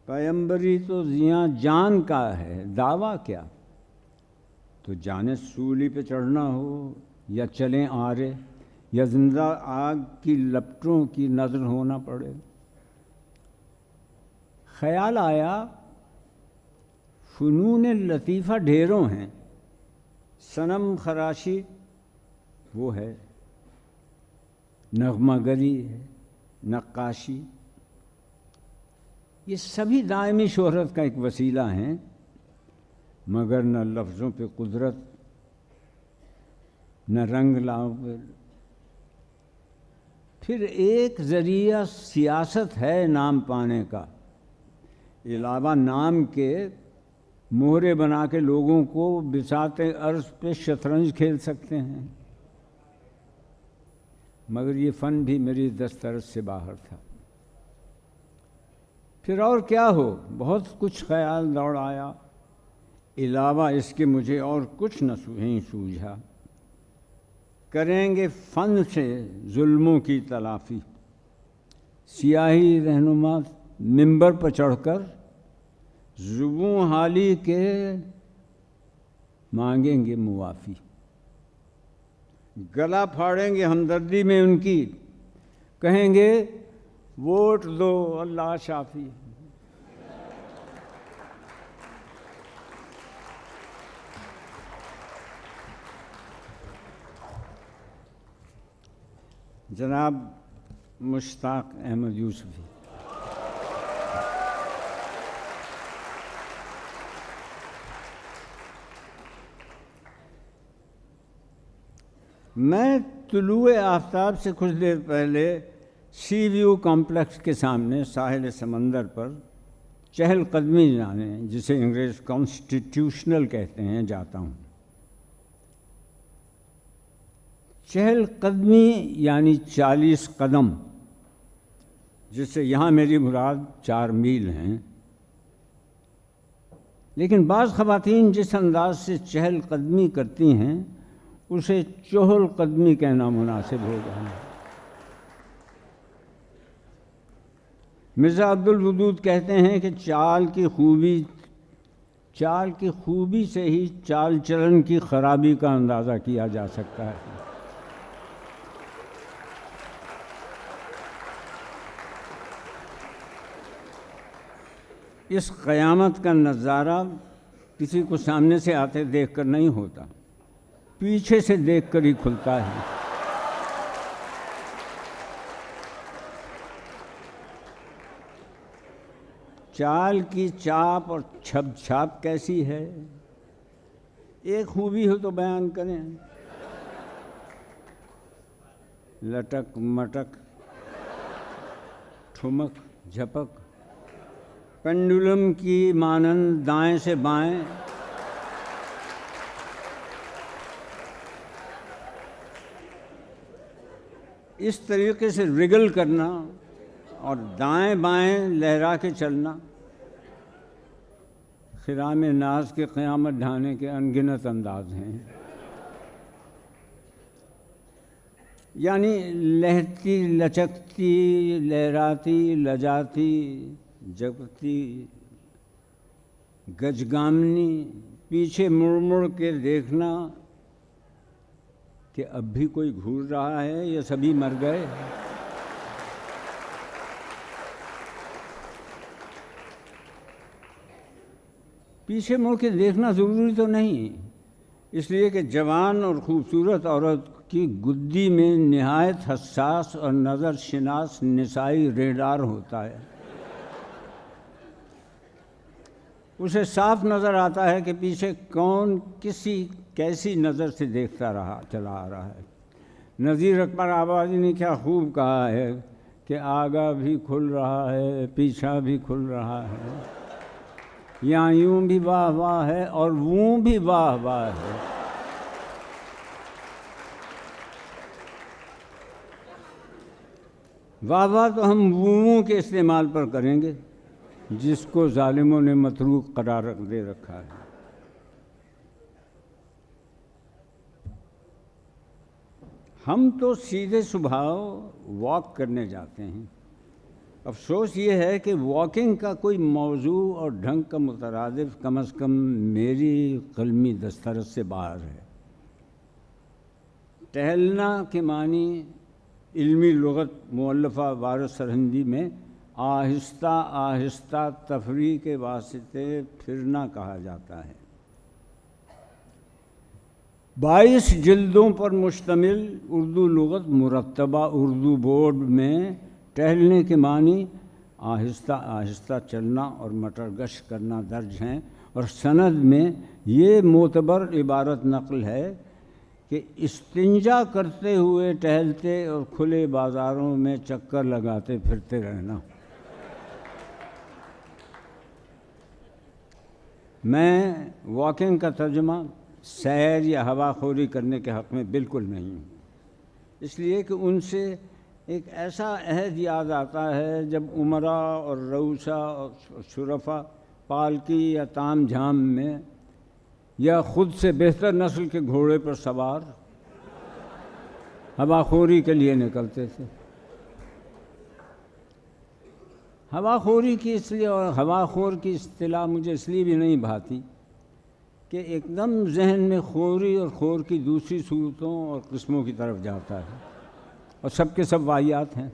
پیمبری تو زیاں جان کا ہے دعویٰ کیا. تو جانے سولی پہ چڑھنا ہو یا چلیں آرے یا زندہ آگ کی لپٹوں کی نظر ہونا پڑے. خیال آیا فنون لطیفہ ڈھیروں ہیں، صنم خراشی وہ ہے، نغمہ گری ہے، نقاشی، یہ سبھی دائمی شہرت کا ایک وسیلہ ہیں، مگر نہ لفظوں پہ قدرت، نہ رنگ لاؤ. پھر ایک ذریعہ سیاست ہے نام پانے کا، علاوہ نام کے مہرے بنا کے لوگوں کو بساط عرض پہ شطرنج کھیل سکتے ہیں، مگر یہ فن بھی میری دسترس سے باہر تھا. پھر اور کیا ہو، بہت کچھ خیال دوڑ آیا، علاوہ اس کے مجھے اور کچھ نہ سوجھا. کریں گے فن سے ظلموں کی تلافی، سیاہی رہنما منبر پر چڑھ کر زبوں حالی کے مانگیں گے معافی. گلا پھاڑیں گے ہمدردی میں ان کی، کہیں گے ووٹ دو اللہ شافی. جناب مشتاق احمد یوسفی. میں طلوع آفتاب سے کچھ دیر پہلے سی ویو کمپلیکس کے سامنے ساحل سمندر پر چہل قدمی جانے، جسے انگریز کانسٹیٹیوشنل کہتے ہیں، جاتا ہوں. چہل قدمی یعنی 40 قدم، جس سے یہاں میری مراد 4 میل ہیں. لیکن بعض خواتین جس انداز سے چہل قدمی کرتی ہیں اسے چہل قدمی کہنا مناسب ہوگا۔ مرزا عبد الودود کہتے ہیں کہ چال کی خوبی سے ہی چال چلن کی خرابی کا اندازہ کیا جا سکتا ہے۔ اس قیامت کا نظارہ کسی کو سامنے سے آتے دیکھ کر نہیں ہوتا، پیچھے سے دیکھ کر ہی کھلتا ہے۔ چال کی چاپ اور چھاپ کیسی ہے؟ ایک خوبی ہو تو بیان کریں۔ لٹک مٹک، ٹھمک جھپک، پنڈولم کی مانند دائیں سے بائیں، اس طریقے سے رگل کرنا اور دائیں بائیں لہرا کے چلنا خرام ناز کے قیامت ڈھانے کے انگنت انداز ہیں۔ یعنی لہتی لچکتی، لہراتی لجاتی، جگتی، گجگامنی، پیچھے مڑ مڑ کے دیکھنا کہ اب بھی کوئی گھور رہا ہے یا سبھی مر گئے۔ پیچھے مڑ کے دیکھنا ضروری تو نہیں، اس لیے کہ جوان اور خوبصورت عورت کی گدی میں نہایت حساس اور نظر شناس نسائی ریڈار ہوتا ہے۔ اسے صاف نظر آتا ہے کہ پیچھے کون کیسی نظر سے چلا آ رہا ہے۔ نذیر اکبر آبادی نے کیا خوب کہا ہے کہ آگا بھی کھل رہا ہے، پیچھا بھی کھل رہا ہے، یہاں یوں بھی واہ واہ ہے اور ووں بھی واہ واہ ہے۔ واہ واہ تو ہم ووں کے استعمال پر کریں گے جس کو ظالموں نے متروک قرار دے رکھا ہے۔ ہم تو سیدھے صبح واک کرنے جاتے ہیں۔ افسوس یہ ہے کہ واکنگ کا کوئی موضوع اور ڈھنگ کا مترادف کم از کم میری قلمی دسترس سے باہر ہے۔ ٹہلنا کے معنی علمی لغت مؤلفہ وارث سرہندی میں آہستہ آہستہ تفریح کے واسطے پھرنا کہا جاتا ہے۔ 22 جلدوں پر مشتمل اردو لغت مرتبہ اردو بورڈ میں ٹہلنے کے معنی آہستہ آہستہ چلنا اور مٹر گشت کرنا درج ہیں، اور سند میں یہ معتبر عبارت نقل ہے کہ استنجا کرتے ہوئے ٹہلتے اور کھلے بازاروں میں چکر لگاتے پھرتے رہنا۔ میں واکنگ کا ترجمہ سیر یا ہوا خوری کرنے کے حق میں بالکل نہیں ہوں، اس لیے کہ ان سے ایک ایسا عہد یاد آتا ہے جب امراء اور رؤسا اور شرفا پالکی یا تام جھام میں یا خود سے بہتر نسل کے گھوڑے پر سوار ہوا خوری کے لیے نکلتے تھے۔ ہوا خوری کی اس لیے اور ہوا خور کی اصطلاح مجھے اس لیے بھی نہیں بھاتی کہ ایک دم ذہن میں خوری اور خور کی دوسری صورتوں اور قسموں کی طرف جاتا ہے، اور سب کے سب واحیات ہیں۔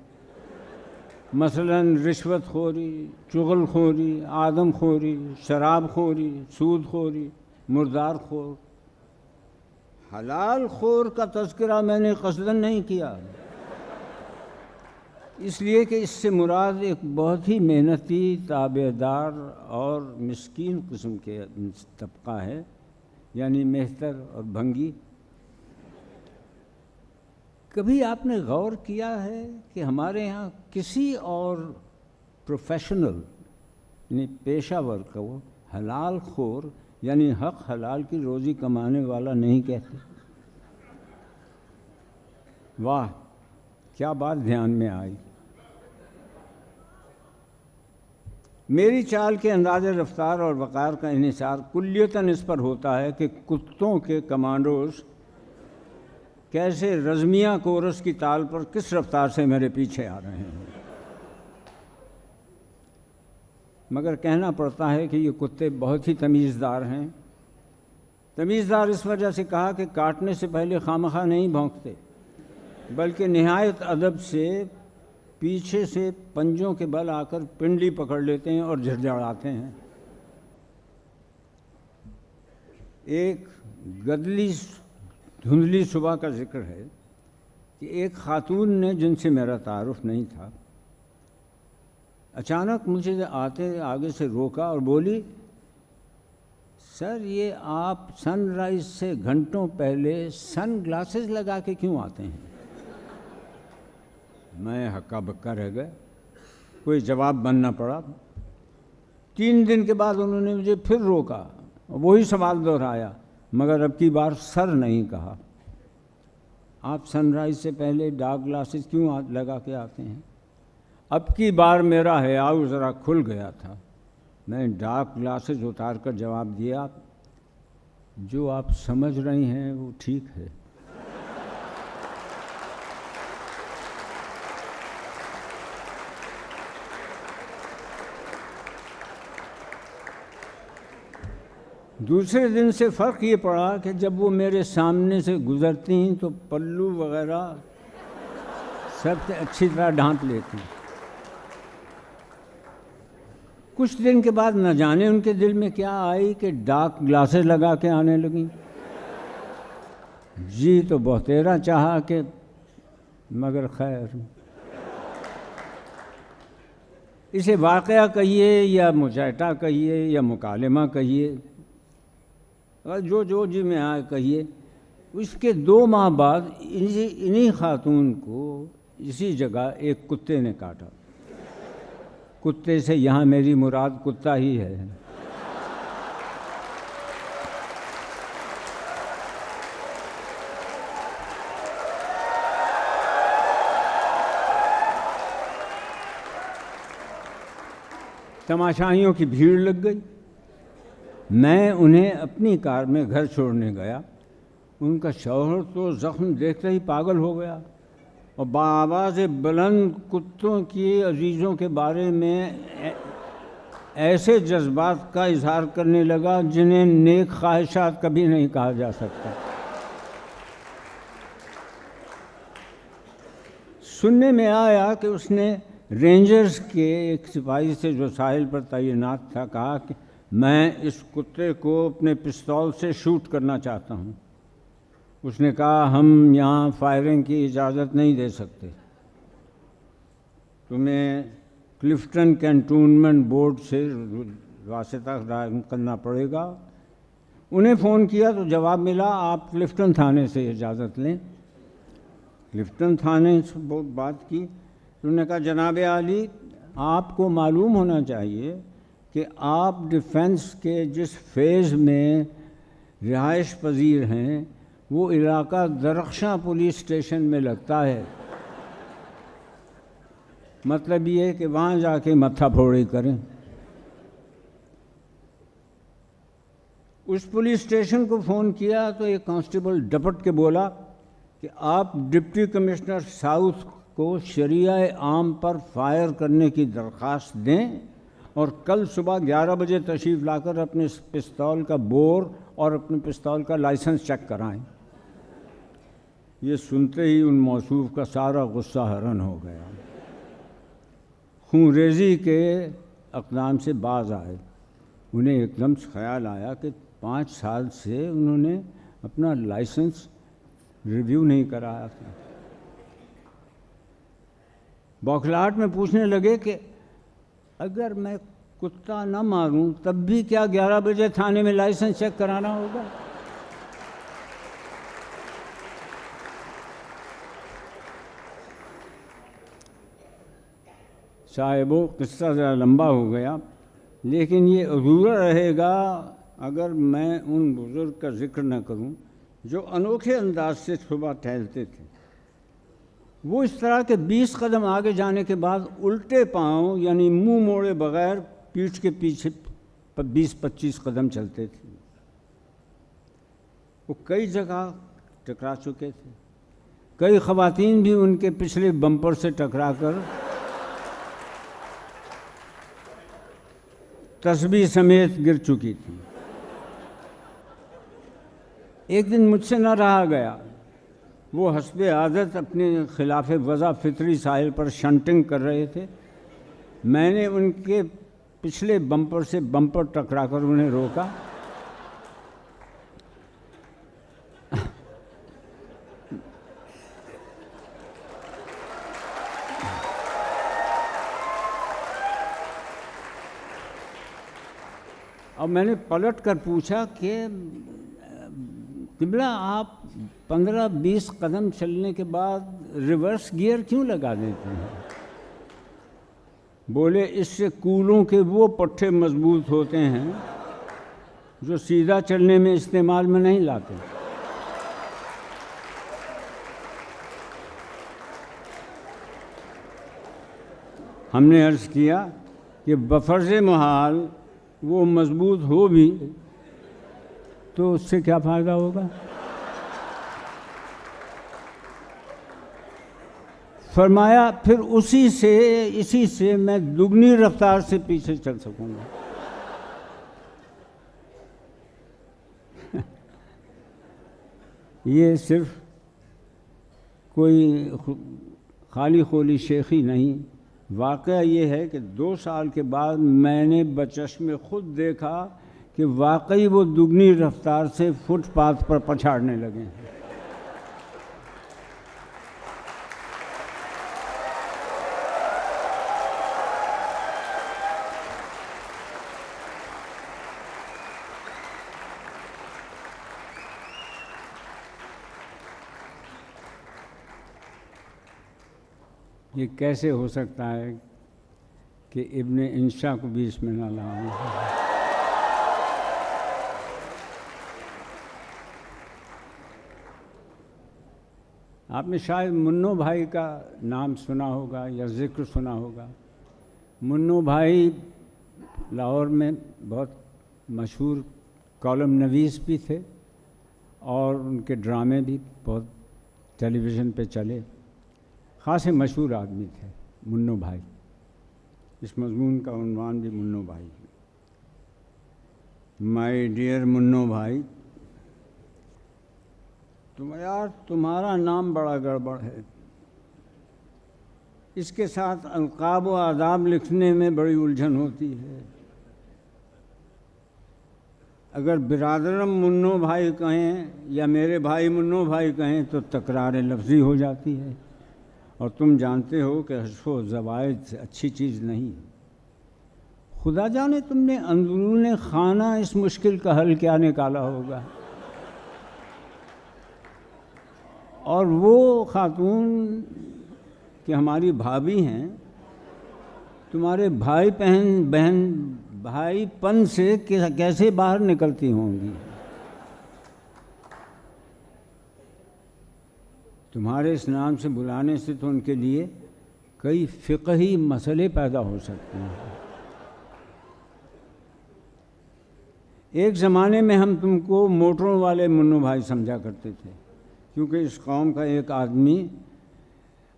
مثلاً رشوت خوری، چغل خوری، آدم خوری، شراب خوری، سود خوری، مردار خور۔ حلال خور کا تذکرہ میں نے قصداً نہیں کیا، اس لیے کہ اس سے مراد ایک بہت ہی محنتی، تابع دار اور مسکین قسم کے طبقہ ہے، یعنی مہتر اور بھنگی۔ کبھی آپ نے غور کیا ہے کہ ہمارے ہاں کسی اور پروفیشنل یعنی پیشہ ور کو حلال خور یعنی حق حلال کی روزی کمانے والا نہیں کہتے؟ واہ، کیا بات دھیان میں آئی! میری چال کے انداز رفتار اور وقار کا انحصار کلیتاً اس پر ہوتا ہے کہ کتوں کے کمانڈوز کیسے رزمیہ کورس کی تال پر کس رفتار سے میرے پیچھے آ رہے ہیں۔ مگر کہنا پڑتا ہے کہ یہ کتے بہت ہی تمیزدار ہیں۔ تمیزدار اس وجہ سے کہا کہ کاٹنے سے پہلے خامخواہ نہیں بھونکتے، بلکہ نہایت ادب سے پیچھے سے پنجوں کے بل آ کر پنڈلی پکڑ لیتے ہیں اور جھڑجھڑاتے ہیں۔ ایک گدلی دھندلی صبح کا ذکر ہے کہ ایک خاتون نے، جن سے میرا تعارف نہیں تھا، اچانک مجھے آگے سے روکا اور بولی، سر یہ آپ سن رائز سے گھنٹوں پہلے سن گلاسز لگا کے کیوں آتے ہیں؟ میں ہکا بکا رہ گیا، کوئی جواب بننا پڑا۔ 3 دن کے بعد انہوں نے مجھے پھر روکا، وہی سوال دہرایا، مگر اب کی بار سر نہیں کہا۔ آپ سن رائز سے پہلے ڈارک گلاسز کیوں لگا کے آتے ہیں؟ اب کی بار میرا حیاؤ ذرا کھل گیا تھا۔ میں ڈارک گلاسز اتار کر جواب دیا، جو آپ سمجھ رہی ہیں وہ ٹھیک ہے۔ دوسرے دن سے فرق یہ پڑا کہ جب وہ میرے سامنے سے گزرتی ہیں تو پلو وغیرہ سب سے اچھی طرح ڈھانپ لیتی ہیں۔ کچھ دن کے بعد نہ جانے ان کے دل میں کیا آئی کہ ڈارک گلاسز لگا کے آنے لگیں۔ جی تو بہتیرا چاہا کہ، مگر خیر، اسے واقعہ کہیے یا مچاٹا کہیے یا مکالمہ کہیے، جو جی میں آئے کہیے، اس کے 2 ماہ بعد انہی خاتون کو اسی جگہ ایک کتے نے کاٹا۔ کتے سے یہاں میری مراد کتا ہی ہے۔ تماشائیوں کی بھیڑ لگ گئی۔ میں انہیں اپنی کار میں گھر چھوڑنے گیا۔ ان کا شوہر تو زخم دیکھتے ہی پاگل ہو گیا اور بآواز بلند کتوں کی عزیزوں کے بارے میں ایسے جذبات کا اظہار کرنے لگا جنہیں نیک خواہشات کبھی نہیں کہا جا سکتا۔ سننے میں آیا کہ اس نے رینجرز کے ایک سپاہی سے جو ساحل پر تعینات تھا کہا کہ میں اس کتے کو اپنے پستول سے شوٹ کرنا چاہتا ہوں۔ اس نے کہا ہم یہاں فائرنگ کی اجازت نہیں دے سکتے، تمہیں کلفٹن کینٹونمنٹ بورڈ سے واسطہ قائم کرنا پڑے گا۔ انہیں فون کیا تو جواب ملا آپ کلفٹن تھانے سے اجازت لیں۔ کلفٹن تھانے سے بہت بات کی، انہوں نے کہا جناب عالی آپ کو معلوم ہونا چاہیے کہ آپ ڈیفنس کے جس فیز میں رہائش پذیر ہیں وہ علاقہ درخشاں پولیس اسٹیشن میں لگتا ہے، مطلب یہ ہے کہ وہاں جا کے متھا پھوڑی کریں۔ اس پولیس اسٹیشن کو فون کیا تو ایک کانسٹیبل ڈپٹ کے بولا کہ آپ ڈپٹی کمشنر ساؤتھ کو شریعہ عام پر فائر کرنے کی درخواست دیں اور کل صبح 11 بجے تشریف لا کر اپنے پستول کا بور اور اپنے پستول کا لائسنس چیک کرائیں۔ یہ سنتے ہی ان موصوف کا سارا غصہ ہرن ہو گیا، خون ریزی کے اقدام سے باز آئے۔ انہیں ایک دم خیال آیا کہ 5 سال سے انہوں نے اپنا لائسنس ریویو نہیں کرایا تھا۔ بوکھلاہٹ میں پوچھنے لگے کہ اگر میں کتا نہ ماروں تب بھی کیا 11 بجے تھانے میں لائسنس چیک کرانا ہوگا؟ صاحب وہ قصہ ذرا لمبا ہو گیا، لیکن یہ ادھورا رہے گا اگر میں ان بزرگ کا ذکر نہ کروں جو انوکھے انداز سے صبح ٹہلتے تھے۔ وہ اس طرح کے 20 قدم آگے جانے کے بعد الٹے پاؤں یعنی منہ موڑے بغیر پیٹھ کے پیچھے 20-25 قدم چلتے تھے. وہ کئی جگہ ٹکرا چکے تھے. کئی خواتین بھی ان کے پچھلے بمپر سے ٹکرا کر تسبیح سمیت گر چکی تھیں. ایک دن مجھ سے نہ رہا گیا. وہ حسب عادت اپنے خلاف وضع فطری ساحل پر شنٹنگ کر رہے تھے. میں نے ان کے پچھلے بمپر سے بمپر ٹکرا کر انہیں روکا. اور میں نے پلٹ کر پوچھا کہ قبلہ آپ 15-20 قدم چلنے کے بعد ریورس گیئر کیوں لگا دیتے ہیں؟ بولے اس سے کولوں کے وہ پٹھے مضبوط ہوتے ہیں جو سیدھا چلنے میں استعمال میں نہیں لاتے. ہم نے عرض کیا کہ بفرض محال وہ مضبوط ہو بھی تو اس سے کیا فائدہ ہوگا؟ فرمایا پھر اسی سے میں دگنی رفتار سے پیچھے چل سکوں گا. یہ صرف کوئی خالی خولی شیخی نہیں. واقعہ یہ ہے کہ 2 سال کے بعد میں نے بچشم خود دیکھا کہ واقعی وہ دگنی رفتار سے فٹ پاتھ پر پچھاڑنے لگے ہیں. یہ کیسے ہو سکتا ہے کہ ابن انشا کو بھی اس میں نہ لاؤں؟ آپ نے شاید منو بھائی کا نام سنا ہوگا یا ذکر سنا ہوگا. منو بھائی لاہور میں بہت مشہور کالم نویس بھی تھے اور ان کے ڈرامے بھی بہت ٹیلی ویژن پہ چلے. خاصے مشہور آدمی تھے منو بھائی. اس مضمون کا عنوان بھی منو بھائی ہے. مائی ڈیئر منو بھائی، تمہارا نام بڑا گڑبڑ ہے. اس کے ساتھ القاب و آداب لکھنے میں بڑی الجھن ہوتی ہے. اگر برادرم منو بھائی کہیں یا میرے بھائی منو بھائی کہیں تو تکرار لفظی ہو جاتی ہے، اور تم جانتے ہو کہ حذف و زوائد اچھی چیز نہیں. خدا جانے تم نے اندرون خانہ اس مشکل کا حل کیا نکالا ہوگا. اور وہ خاتون کہ ہماری بھابھی ہیں، تمہارے بھائی بھائی پن سے کیسے باہر نکلتی ہوں گی. تمہارے اس نام سے بلانے سے تو ان کے لیے کئی فقہی مسئلے پیدا ہو سکتے ہیں. ایک زمانے میں ہم تم کو موٹروں والے منو بھائی سمجھا کرتے تھے، کیونکہ اس قوم کا ایک آدمی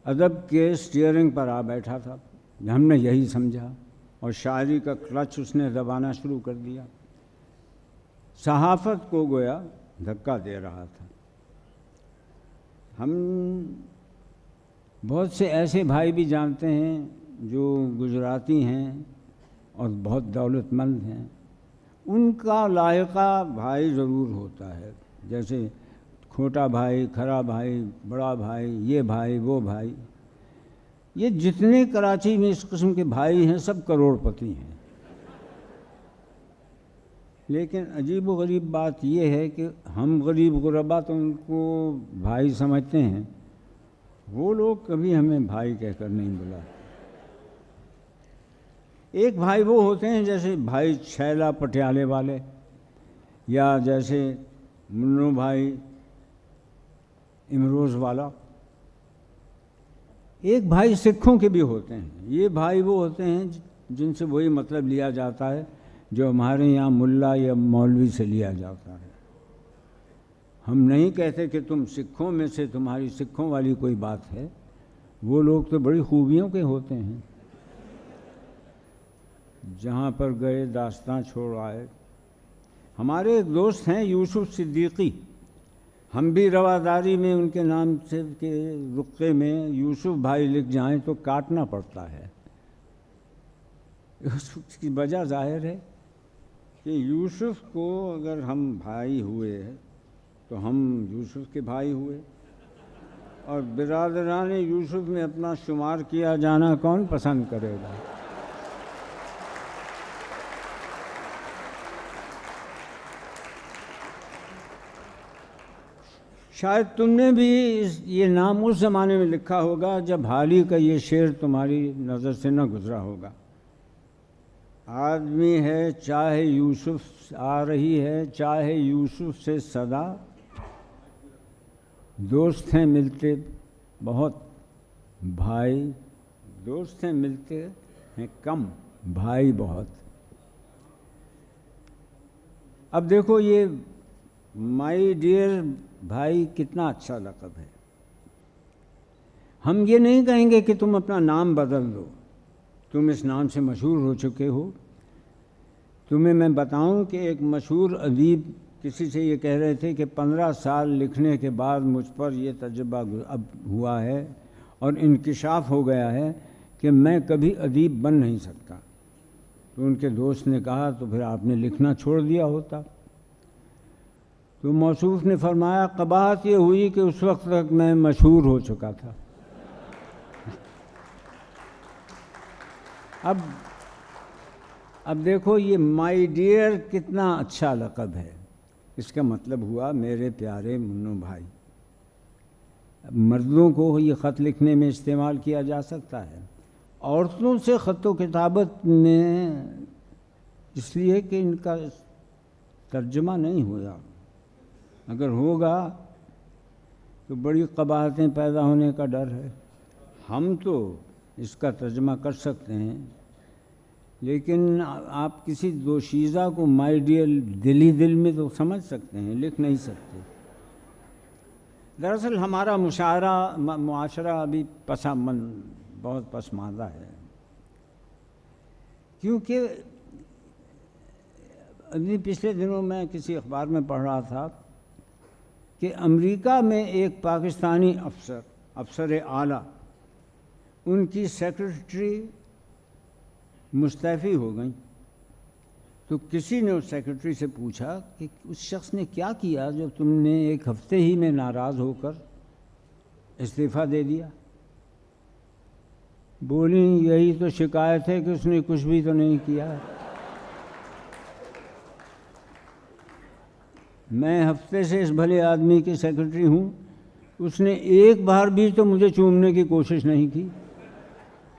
ادب کے اسٹیئرنگ پر آ بیٹھا تھا. ہم نے یہی سمجھا اور شاعری کا کلچ اس نے دبانا شروع کر دیا. صحافت کو گویا دھکا دے رہا تھا. ہم بہت سے ایسے بھائی بھی جانتے ہیں جو گجراتی ہیں اور بہت دولت مند ہیں. ان کا لائقہ بھائی ضرور ہوتا ہے، جیسے کھوٹا بھائی، کھرا بھائی، بڑا بھائی، یہ بھائی، وہ بھائی. یہ جتنے کراچی میں اس قسم کے بھائی ہیں سب کروڑ پتی ہیں. لیکن عجیب و غریب بات یہ ہے کہ ہم غریب غربا تو ان کو بھائی سمجھتے ہیں، وہ لوگ کبھی ہمیں بھائی کہہ کر نہیں بلاتے. ایک بھائی وہ ہوتے ہیں جیسے بھائی چھیلا پٹیالے والے، یا جیسے منو بھائی امروز والا. ایک بھائی سکھوں کے بھی ہوتے ہیں. یہ بھائی وہ ہوتے ہیں جن سے وہی مطلب لیا جاتا ہے جو ہمارے یہاں ملا یا مولوی سے لیا جاتا ہے. ہم نہیں کہتے کہ تم سکھوں میں سے تمہاری سکھوں والی کوئی بات ہے، وہ لوگ تو بڑی خوبیوں کے ہوتے ہیں، جہاں پر گئے داستاں چھوڑ آئے. ہمارے ایک دوست ہیں یوسف صدیقی، ہم بھی رواداری میں ان کے نام سے کے رقعے میں یوسف بھائی لکھ جائیں تو کاٹنا پڑتا ہے. اس کی وجہ ظاہر ہے کہ یوسف کو اگر ہم بھائی ہوئے تو ہم یوسف کے بھائی ہوئے، اور برادران یوسف میں اپنا شمار کیا جانا کون پسند کرے گا؟ شاید تم نے بھی یہ نام اس زمانے میں لکھا ہوگا جب حال ہی کا یہ شعر تمہاری نظر سے نہ گزرا ہوگا. آدمی ہے چاہے یوسف، آ رہی ہے چاہے یوسف سے صدا، دوست ہیں ملتے بہت بھائی، دوست ہیں ملتے ہیں کم بھائی بہت. اب دیکھو یہ مائی ڈیئر بھائی کتنا اچھا لقب ہے. ہم یہ نہیں کہیں گے کہ تم اپنا نام بدل دو، تم اس نام سے مشہور ہو چکے ہو. تمہیں میں بتاؤں کہ ایک مشہور ادیب کسی سے یہ کہہ رہے تھے کہ 15 سال لکھنے کے بعد مجھ پر یہ تجربہ اب ہوا ہے اور انکشاف ہو گیا ہے کہ میں کبھی ادیب بن نہیں سکتا. تو ان کے دوست نے کہا تو پھر آپ نے لکھنا چھوڑ دیا ہوتا. تو موصوف نے فرمایا قباحت یہ ہوئی کہ اس وقت تک میں مشہور ہو چکا تھا. اب دیکھو یہ مائی ڈیئر کتنا اچھا لقب ہے. اس کا مطلب ہوا میرے پیارے منو بھائی. مردوں کو یہ خط لکھنے میں استعمال کیا جا سکتا ہے، عورتوں سے خط و کتابت میں اس لیے کہ ان کا ترجمہ نہیں ہوا. اگر ہوگا تو بڑی قباحتیں پیدا ہونے کا ڈر ہے. ہم تو اس کا ترجمہ کر سکتے ہیں، لیکن آپ کسی دوشیزہ کو مائی ڈیئر دل ہی دل میں تو سمجھ سکتے ہیں، لکھ نہیں سکتے. دراصل ہمارا معاشرہ ابھی بہت پسماندہ ہے، کیونکہ ابھی پچھلے دنوں میں کسی اخبار میں پڑھ رہا تھا کہ امریکہ میں ایک پاکستانی افسر اعلیٰ، ان کی سیکرٹری مستعفی ہو گئیں. تو کسی نے اس سیکرٹری سے پوچھا کہ اس شخص نے کیا کیا جو تم نے ایک ہفتے ہی میں ناراض ہو کر استعفیٰ دے دیا؟ بولی یہی تو شکایت ہے کہ اس نے کچھ بھی تو نہیں کیا. میں ہفتے سے اس بھلے آدمی کی سیکرٹری ہوں، اس نے ایک بار بھی تو مجھے چومنے کی کوشش نہیں کی.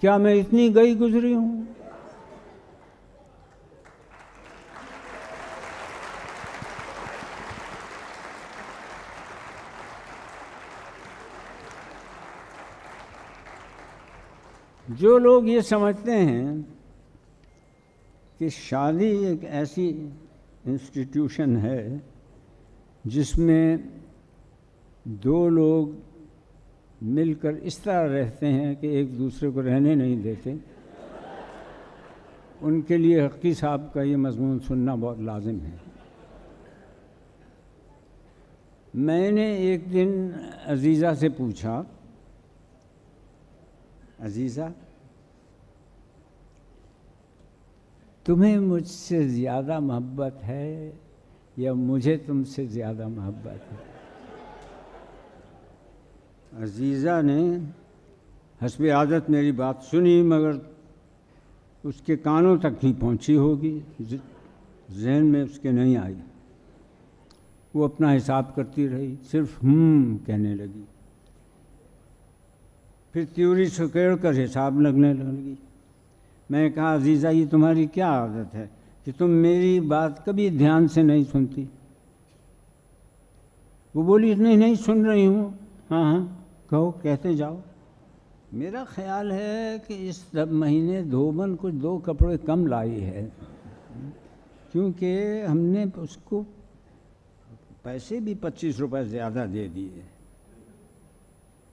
کیا میں اتنی گئی گزری ہوں؟ جو لوگ یہ سمجھتے ہیں کہ شادی ایک ایسی انسٹیٹیوشن ہے جس میں دو لوگ مل کر اس طرح رہتے ہیں کہ ایک دوسرے کو رہنے نہیں دیتے، ان کے لیے حقی صاحب کا یہ مضمون سننا بہت لازم ہے. میں نے ایک دن عزیزہ سے پوچھا، عزیزہ تمہیں مجھ سے زیادہ محبت ہے یا مجھے تم سے زیادہ محبت ہے؟ عزیزہ نے حسب عادت میری بات سنی، مگر اس کے کانوں تک ہی پہنچی ہوگی، ذہن میں اس کے نہیں آئی. وہ اپنا حساب کرتی رہی، صرف کہنے لگی. پھر تیوری سکیڑ کر حساب لگنے لگی. میں نے کہا عزیزہ یہ تمہاری کیا عادت ہے کہ تم میری بات کبھی دھیان سے نہیں سنتی؟ وہ بولی نہیں سن رہی ہوں. ہاں کہو، کہتے جاؤ. میرا خیال ہے کہ اس مہینے دھوبن کچھ 2 کپڑے کم لائی ہے، کیونکہ ہم نے اس کو پیسے بھی 25 روپے زیادہ دے دیے۔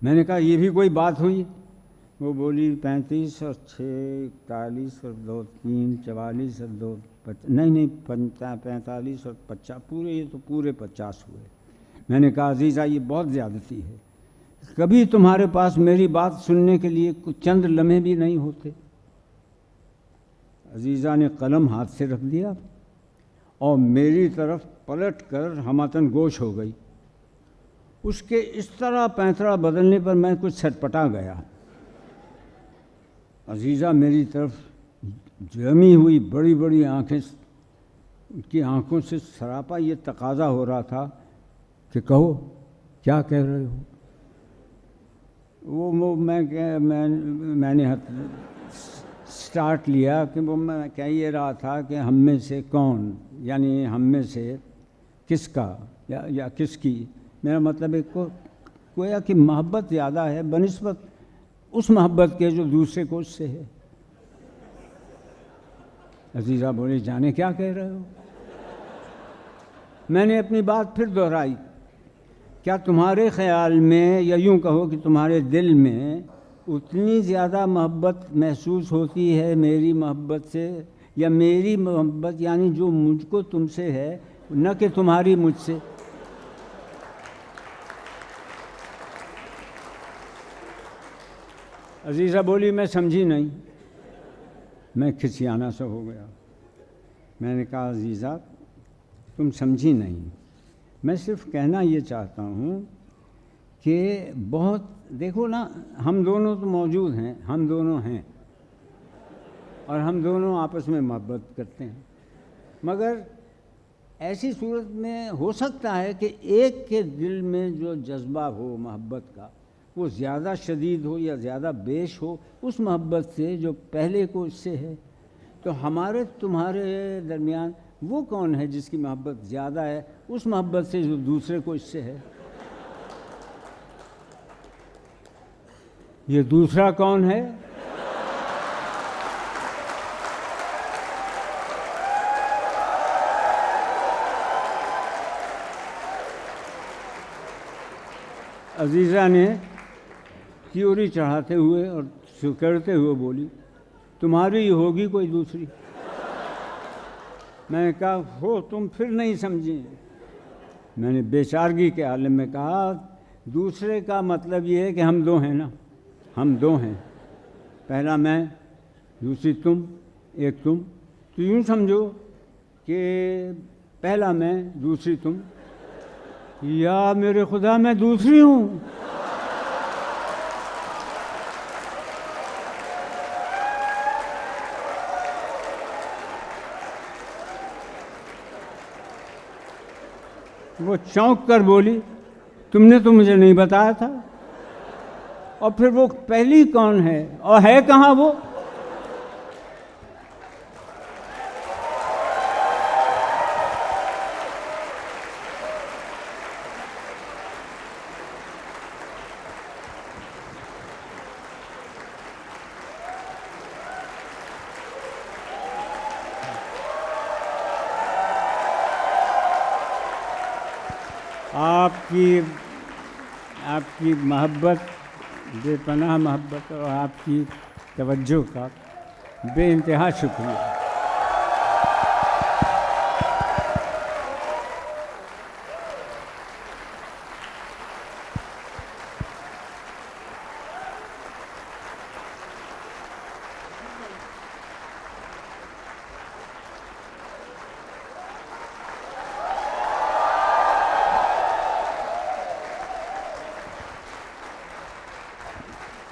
میں نے کہا یہ بھی کوئی بات ہوئی؟ وہ بولی 35 اور 6 41 اور 2 3 44 اور 2 نہیں 45 اور 50 پورے، یہ تو پورے 50 ہوئے۔ میں نے کہا عزیزہ یہ بہت زیادتی ہے، کبھی تمہارے پاس میری بات سننے کے لیے کچھ چند لمحے بھی نہیں ہوتے؟ عزیزہ نے قلم ہاتھ سے رکھ دیا اور میری طرف پلٹ کر ہماتن گوش ہو گئی۔ اس کے اس طرح پینترا بدلنے پر میں کچھ چھٹپٹا گیا۔ عزیزہ میری طرف جمی ہوئی بڑی بڑی آنکھیں، ان کی آنکھوں سے سراپا یہ تقاضا ہو رہا تھا کہ کہو کیا کہہ رہے ہو؟ وہ میں نے سٹارٹ لیا کہ وہ میں کہہ یہ رہا تھا کہ ہم میں سے کون، یعنی ہم میں سے کس کا یا کس کی، میرا مطلب ہے گویا کہ محبت زیادہ ہے بنسبت اس محبت کے جو دوسرے کو اس سے ہے۔ عزیزہ بولی جانے کیا کہہ رہے ہو؟ میں نے اپنی بات پھر دہرائی، کیا تمہارے خیال میں یا یوں کہو کہ تمہارے دل میں اتنی زیادہ محبت محسوس ہوتی ہے میری محبت سے، یا میری محبت یعنی جو مجھ کو تم سے ہے نہ کہ تمہاری مجھ سے؟ عزیزہ بولی میں سمجھی نہیں۔ میں کھسیانا سا ہو گیا۔ میں نے کہا عزیزہ تم سمجھی نہیں، میں صرف کہنا یہ چاہتا ہوں کہ بہت دیکھو نا، ہم دونوں تو موجود ہیں، ہم دونوں ہیں اور ہم دونوں آپس میں محبت کرتے ہیں، مگر ایسی صورت میں ہو سکتا ہے کہ ایک کے دل میں جو جذبہ ہو محبت کا وہ زیادہ شدید ہو یا زیادہ بیش ہو اس محبت سے جو پہلے کو اس سے ہے۔ تو ہمارے تمہارے درمیان وہ کون ہے جس کی محبت زیادہ ہے اس محبت سے جو دوسرے کو اس سے ہے؟ یہ دوسرا کون ہے؟ عزیزہ نے تیوری چڑھاتے ہوئے اور سکڑتے ہوئے بولی تمہاری ہی ہوگی کوئی دوسری۔ میں نے کہا ہو تم پھر نہیں سمجھیں۔ میں نے بیچارگی کے عالم میں کہا دوسرے کا مطلب یہ ہے کہ ہم دو ہیں نا، ہم دو ہیں، پہلا میں دوسری تم، ایک تم، تو یوں سمجھو کہ پہلا میں دوسری تم، یا میرے خدا میں دوسری ہوں۔ وہ چونک کر بولی تم نے تو مجھے نہیں بتایا تھا، اور پھر وہ پہلی کون ہے اور ہے کہاں وہ؟ آپ کی محبت، بے پناہ محبت اور آپ کی توجہ کا بے انتہا شکریہ۔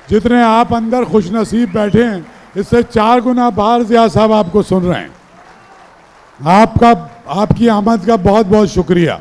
جتنے آپ اندر خوش نصیب بیٹھے ہیں اس سے 4 گنا باہر ضیاء صاحب آپ کو سن رہے ہیں۔ آپ کی آمد کا بہت بہت شکریہ۔